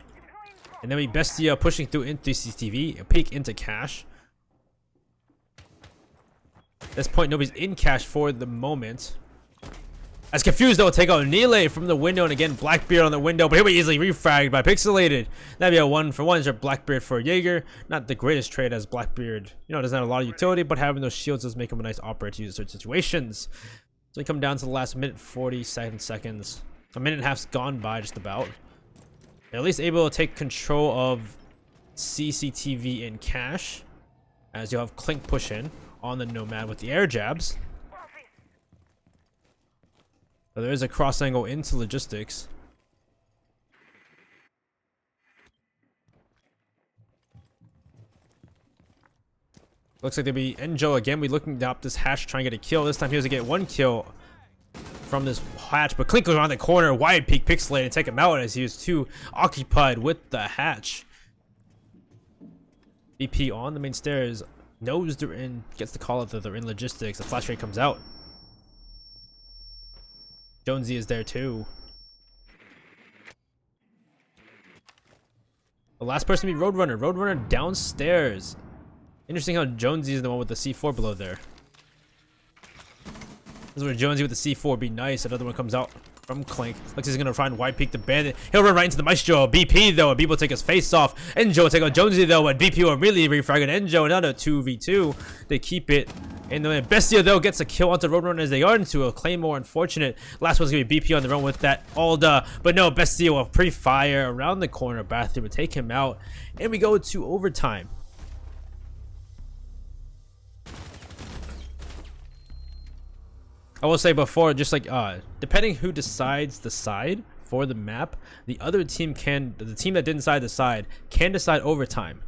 S1: And then we Bestia pushing through into CCTV, a peek into cash. At this point, nobody's in cash for the moment. As confused though, take out Nile from the window, and again Blackbeard on the window, but he'll be easily refragged by Pixelated. That'd be a 1-for-1. It's Blackbeard for Jaeger. Not the greatest trade, as Blackbeard, doesn't have a lot of utility, but having those shields does make him a nice operator to use in certain situations. So we come down to the last minute 47 seconds. A minute and a half's gone by just about. They're at least able to take control of CCTV in cash, as you'll have Clink push in on the Nomad with the air jabs. So there is a cross angle into logistics. Looks like they'll be Enjo again. We looking up this hatch, trying to get a kill. This time he was to get one kill from this hatch, but Clink goes around the corner, wide peek Pixelated, and take him out as he was too occupied with the hatch. BP on the main stairs, knows they're in, gets the call out that they're in logistics. The flash rate comes out. Jonesy is there too. The last person to be Roadrunner. Roadrunner downstairs. Interesting how Jonesy is the one with the C4 below there. This is where Jonesy with the C4 would be nice. Another one comes out from Clink. Looks like he's gonna try and wide peek the bandit. He'll run right into the Maestro. BP though, and BP will take his face off. Enjo will take on Jonesy though, and BP will really refrag Enjo. Another 2v2. They keep it. And then Bestia though gets a kill onto Roadrunner as they are into a Claymore. Unfortunate. Last one's gonna be BP on the run with that Alda. But no, Bestia will pre-fire around the corner. Bathroom will take him out. And we go to overtime. I will say before, just like depending who decides the side for the map, the other team can, the team that didn't decide the side can decide overtime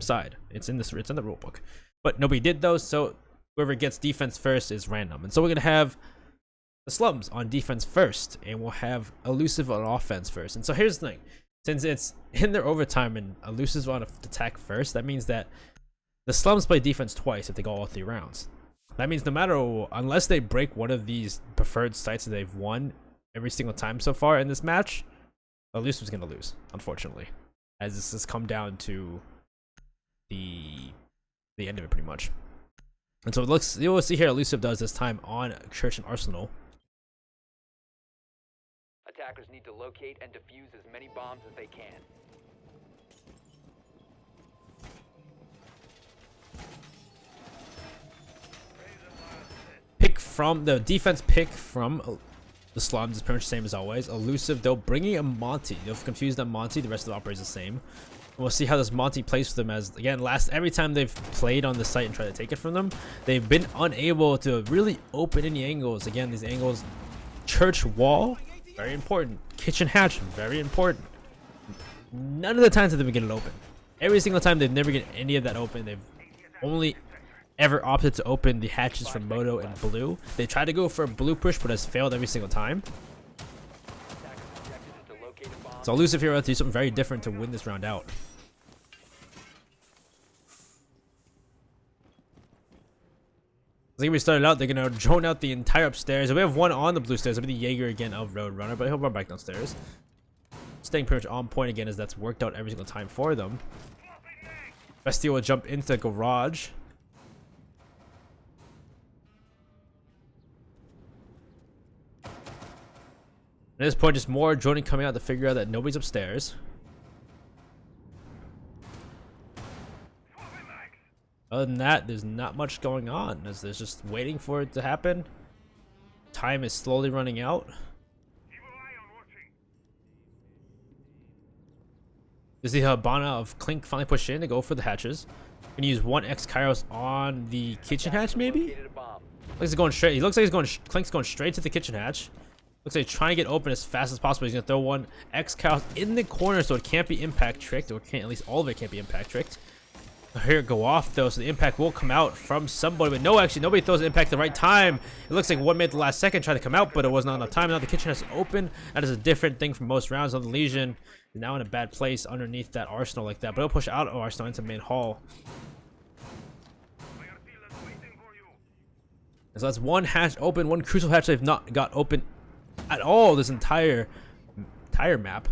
S1: side. It's in the rule book, but nobody did those, so whoever gets defense first is random. And so we're gonna have the Slums on defense first, and we'll have Elus1ve on offense first. And so here's the thing, since it's in their overtime and Elus1ve's on attack first, that means that the Slums play defense twice if they go all 3 rounds. That means no matter, unless they break one of these preferred sites that they've won every single time so far in this match, Elus1ve's gonna lose, unfortunately, as this has come down to the end of it pretty much. And so it looks, you will see here Elus1ve does this time on Church and Arsenal.
S2: Attackers need to locate and defuse as many bombs as they can.
S1: Pick from the defense pick from the Slums is pretty much the same as always. Elus1ve though bringing a Monty. They'll confuse that Monty. The rest of the operators the same. We'll see how this Monty plays for them, as again every time they've played on the site and tried to take it from them, they've been unable to really open any angles. Again, these angles, church wall, very important. Kitchen hatch, very important. None of the times have they been getting it open. Every single time they've never get any of that open. They've only ever opted to open the hatches from Moto and Blue. They tried to go for a blue push, but has failed every single time. So Elus1ve here will have to do something very different to win this round out. I think we started out, they're gonna drone out the entire upstairs. We have one on the blue stairs. It'll be the Jaeger again of Roadrunner, but he'll run back downstairs. Staying pretty much on point again, as that's worked out every single time for them. Bestia will jump into the garage. At this point, just more droning coming out to figure out that nobody's upstairs. Other than that, there's not much going on, as there's just waiting for it to happen. Time is slowly running out. There's the Habana of Clink finally pushed in to go for the hatches. Gonna use 1x Kairos on the kitchen hatch, maybe? Looks like he's going straight. He looks like he's going. Clink's going straight to the kitchen hatch. Looks like he's trying to get open as fast as possible. He's gonna throw 1x Kairos in the corner so it can't be impact tricked, or can't, at least all of it can't be impact tricked. I hear it go off though, so the impact will come out from somebody. But no, actually, nobody throws the impact at the right time. It looks like 1 minute the last second tried to come out, but it was not enough time. Now the kitchen has to open. That is a different thing from most rounds. On the Legion is now in a bad place underneath that arsenal like that, but it'll push out of arsenal into main hall. So that's one hatch open, one crucial hatch they've not got open at all this entire map.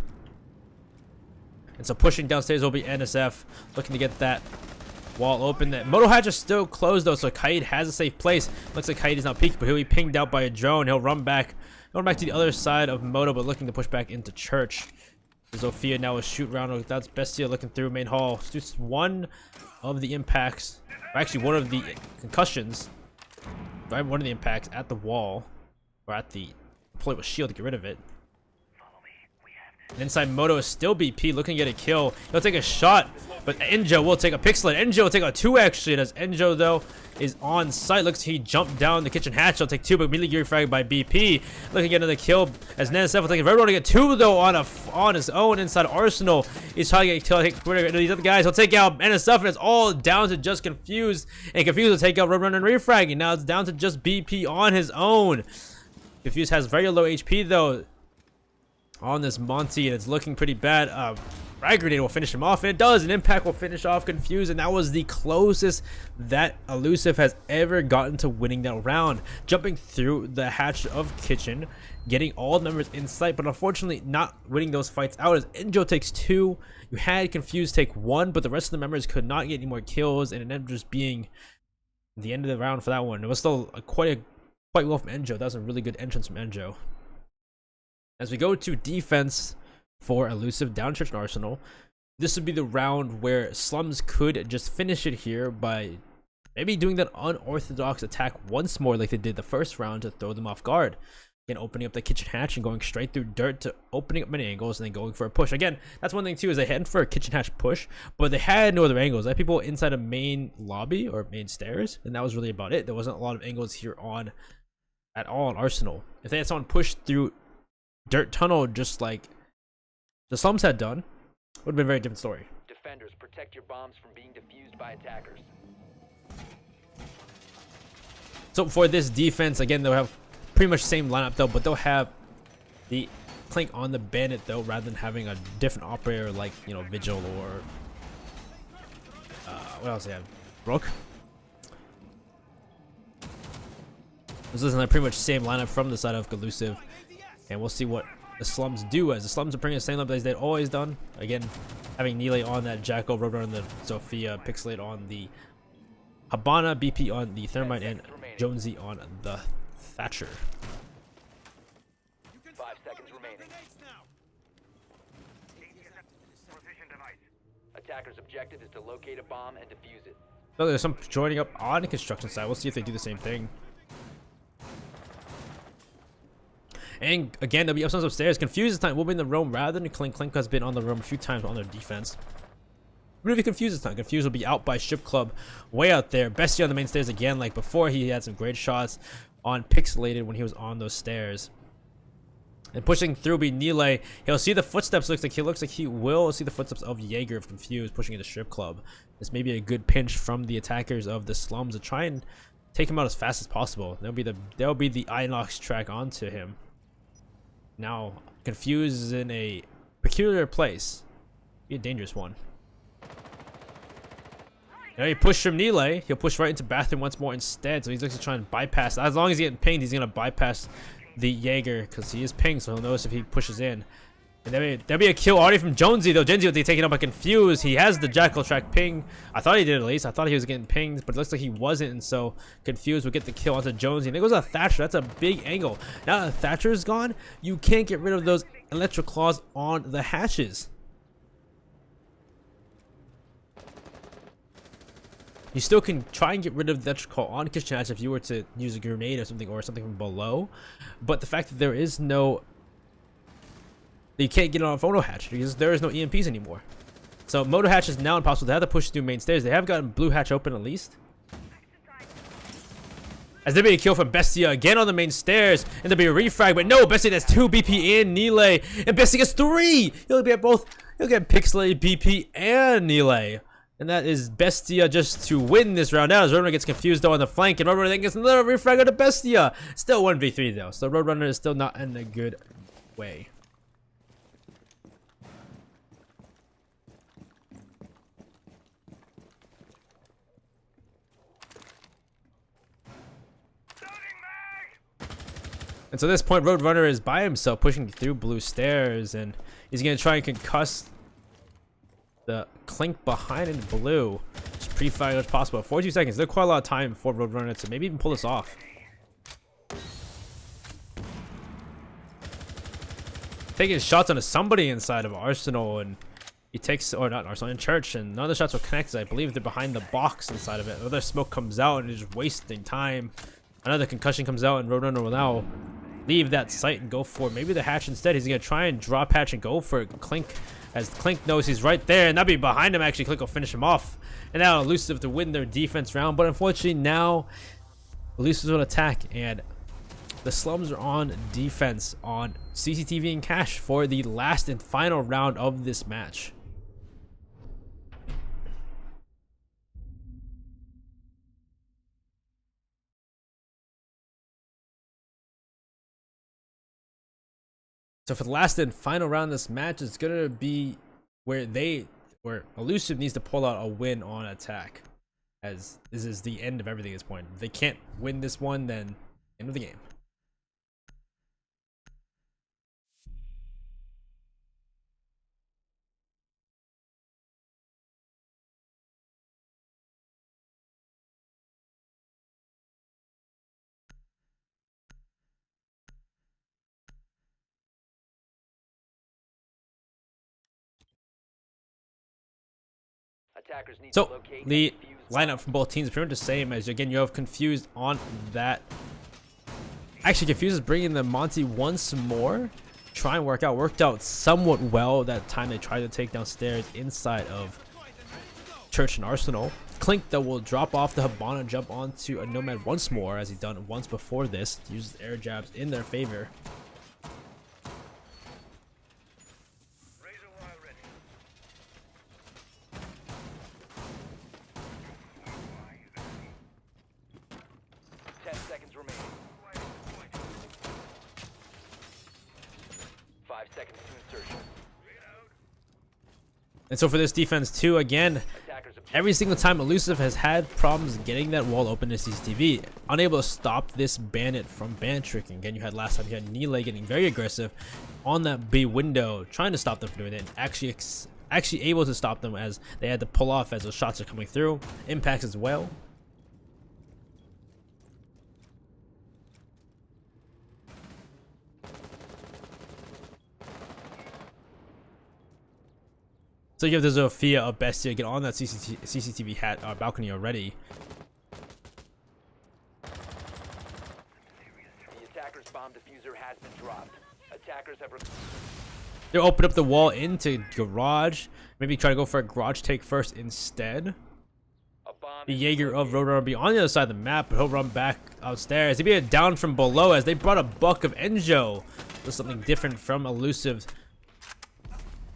S1: And so pushing downstairs will be NSF, looking to get that wall open. That Moto hatch is still closed though, so Kaid has a safe place. Looks like Kaid is not peeking, but he'll be pinged out by a drone. He'll run back to the other side of Moto, but looking to push back into Church. Zofia now a shoot round. That's Bestia looking through main hall. Just one of the impacts, or actually one of the concussions. Right, one of the impacts at the wall, or at the deploy with shield to get rid of it. And inside Moto is still BP, looking to get a kill. He'll take a shot, but Enjo will take a pixel. Enjo will take a 2 actually. As Enjo though is on site, looks like he jumped down the kitchen hatch. He'll take 2, but immediately gear fragged by BP. Looking to get another kill as NSF will take a very to get 2 though on his own inside Arsenal. He's trying to get killed. These other guys. He'll take out NSF, and it's all down to just Confused. And Confused will take out Roadrunner and refragging. Now it's down to just BP on his own. Confused has very low HP though on this Monty, and it's looking pretty bad. Frag Grenade will finish him off, and it does. An impact will finish off Confused, and that was the closest that Elus1ve has ever gotten to winning that round. Jumping through the hatch of kitchen, getting all members in sight, but unfortunately not winning those fights out as Enjo takes 2. You had Confused take 1, but the rest of the members could not get any more kills, and it ended up just being the end of the round for that one. It was still quite well from Enjo. That was a really good entrance from Enjo. As we go to defense for Elus1ve down Church and Arsenal, this would be the round where Slums could just finish it here by maybe doing that unorthodox attack once more like they did the first round to throw them off guard. Again, opening up the kitchen hatch and going straight through dirt to opening up many angles and then going for a push. Again, that's one thing too, is they headed for a kitchen hatch push, but they had no other angles. They had people inside a main lobby or main stairs, and that was really about it. There wasn't a lot of angles here on at all on Arsenal. If they had someone push through dirt tunnel just like the Slums had done, would have been a very different story.
S2: Defenders, protect your bombs from being defused by attackers.
S1: So for this defense, again, they'll have pretty much the same lineup though, but they'll have the Clink on the Bandit though, rather than having a different operator like, you know, Vigil or what else they have? Rook. This is pretty much the same lineup from the side of Elus1ve. And we'll see what the Slums do, as the Slums are bringing the same lineup as they've always done. Again, having Nile on that Jacko, Roadrunner on the Zofia, Pixelate on the Habana, BP on the Thermite, and Jonesy on the Thatcher.
S2: 5 seconds remaining. Attacker's objective is to locate a bomb and defuse it.
S1: So there's some joining up on the construction side. We'll see if they do the same thing. And again, there'll be Slums upstairs. Confused this time will be in the roam rather than Clink. Clink has been on the roam a few times on their defense. Really Confused this time. Confused will be out by Strip Club way out there. Bestie on the main stairs again. Like before, he had some great shots on Pixelated when he was on those stairs. And pushing through will be Nile. He'll see the footsteps. Looks like he will see the footsteps of Jaeger of Confused pushing into Strip Club. This may be a good pinch from the attackers of the Slums to try and take him out as fast as possible. There'll be the Inox track onto him. Now, Confused is in a peculiar place. Be a dangerous one. Now he pushed from Nile. He'll push right into bathroom once more instead. So he's looking to try and bypass. As long as he's getting pinged, he's going to bypass the Jaeger because he is pinged. So he'll notice if he pushes in. And there'll be a kill already from Jonesy, though. Jonesy will be taken up by Confused. He has the Jackal track ping. I thought he did, at least. I thought he was getting pinged, but it looks like he wasn't. And so Confused will get the kill onto Jonesy. And there goes a Thatcher. That's a big angle. Now that Thatcher is gone, you can't get rid of those electric claws on the hatches. You still can try and get rid of the electric claw on kitchen hatch if you were to use a grenade or something from below. But the fact that there is no... You can't get it on a photo hatch because there is no EMPs anymore. So motor hatch is now impossible. They have to push through main stairs. They have gotten blue hatch open at least. As there be a kill from Bestia again on the main stairs, and there'll be a refrag, but no, Bestia has 2 BP and Nile, and Bestia gets 3. He'll get both. He'll get Pixelated BP and Nile. And that is Bestia just to win this round out as Roadrunner gets confused though on the flank, and Roadrunner then gets another refrag on the Bestia. Still 1v3 though, so Roadrunner is still not in a good way. And so at this point, Roadrunner is by himself pushing through blue stairs, and he's going to try and concuss the Clink behind in blue. Just pre-fire as possible. 42 seconds. There's quite a lot of time for Roadrunner to maybe even pull this off. Taking shots onto somebody inside of Arsenal, and he takes, or not Arsenal, in Church, and none of the shots will connect. I believe they're behind the box inside of it. Another smoke comes out, and he's just wasting time. Another concussion comes out, and Roadrunner will now leave that site and go for maybe the hatch instead. He's going to try and drop hatch and go for Clink, as Clink knows he's right there, and that'll be behind him. Actually, Clink will finish him off, and now Elus1ve to win their defense round. But unfortunately, now Elus1ve will attack, and the Slums are on defense on CCTV and Cash for the last and final round of this match. So for the last and final round of this match, it's gonna be where Elus1ve needs to pull out a win on attack, as this is the end of everything at this point. If they can't win this one, then end of the game.
S2: Attackers need
S1: So
S2: to locate
S1: the
S2: and defuse
S1: lineup from both teams is pretty much the same. As again, you have Confused on that. Actually, Confused is bringing the Monty once more. Try and worked out somewhat well that time they tried to take downstairs inside of Church and Arsenal. Clink though will drop off the Habana, jump onto a Nomad once more, as he done once before this. Uses air jabs in their favor.
S2: Razor wire ready. 10 seconds remaining. 5 seconds to insertion.
S1: And so for this defense too, again, every single time Elus1ve has had problems getting that wall open to CCTV, unable to stop this bandit from band tricking. Again, you had last time, you had Nile getting very aggressive on that B window, trying to stop them from doing it, and actually able to stop them as they had to pull off as those shots are coming through. Impacts as well. So you have the Zofia of Bestia get on that CCTV hat balcony already.
S2: The attacker's bomb diffuser has been dropped. Attackers have
S1: They'll open up the wall into garage. Maybe try to go for a garage take first instead. The Jaeger of Roadrunner will be on the other side of the map, but he'll run back upstairs. He'll be down from below as they brought a buck of Enjo. There's something different from Elus1ve.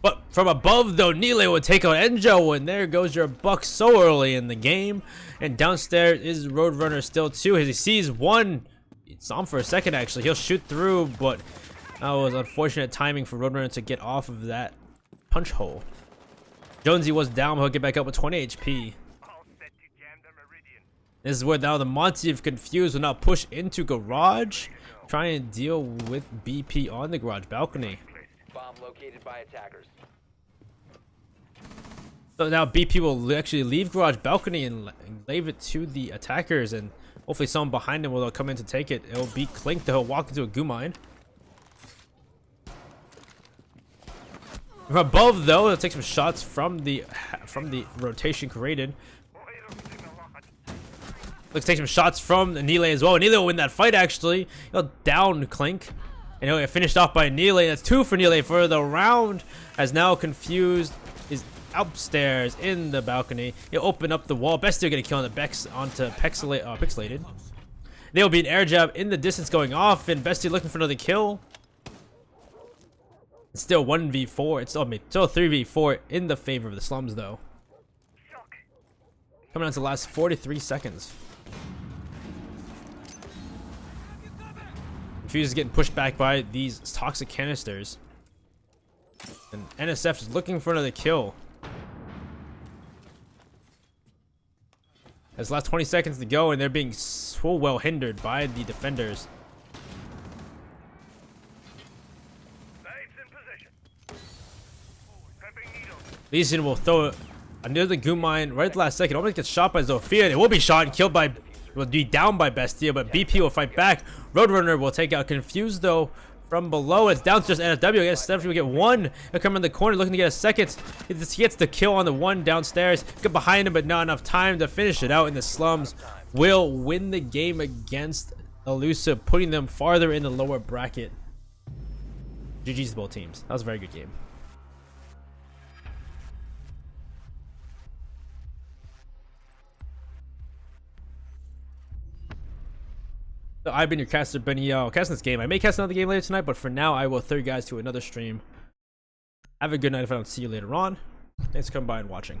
S1: But from above though, Nile would take out Enjo, and there goes your buck so early in the game. And downstairs is Roadrunner still too, as he sees one. It's on for a second actually. He'll shoot through, but that was unfortunate timing for Roadrunner to get off of that punch hole. Jonesy was down, he'll get back up with 20 HP. This is where now the Monty of Confused will now push into garage, try and deal with BP on the garage balcony.
S2: Bomb located by attackers.
S1: So now BP will actually leave garage balcony and leave it to the attackers, and hopefully someone behind him will come in to take it. It'll be Clink that he'll walk into a goo mine. From above though, he'll take some shots from the rotation created. Let's take some shots from Nile as well. Nile will win that fight actually. He'll down Clink. And he'll get finished off by Nile. That's 2 for Nile for the round. As now Confused is upstairs in the balcony. He'll open up the wall. Bestie will get a kill on the Bex onto Pixelated. There will be an air jab in the distance going off, and Bestie looking for another kill. It's still 1v4. It's still 3v4 in the favor of the Slums though. Coming on to the last 43 seconds. Confused is getting pushed back by these toxic canisters. And NSF is looking for another kill. There's last 20 seconds to go, and they're being so well hindered by the defenders. Legion will throw another goo mine right at the last second. Almost gets shot by Zofia. It will be shot and killed by, will be down by Bestia, but BP will fight back. Roadrunner will take out Confused though from below. It's down to just NFW. I guess Stephanie will get one. He'll come in the corner looking to get a second. He gets the kill on the one downstairs. Get behind him, but not enough time to finish it out. And the Slums will win the game against Elus1ve, putting them farther in the lower bracket. GG's to both teams. That was a very good game. So I've been your caster, Benny. Casting this game. I may cast another game later tonight, but for now, I will throw you guys to another stream. Have a good night if I don't see you later on. Thanks for coming by and watching.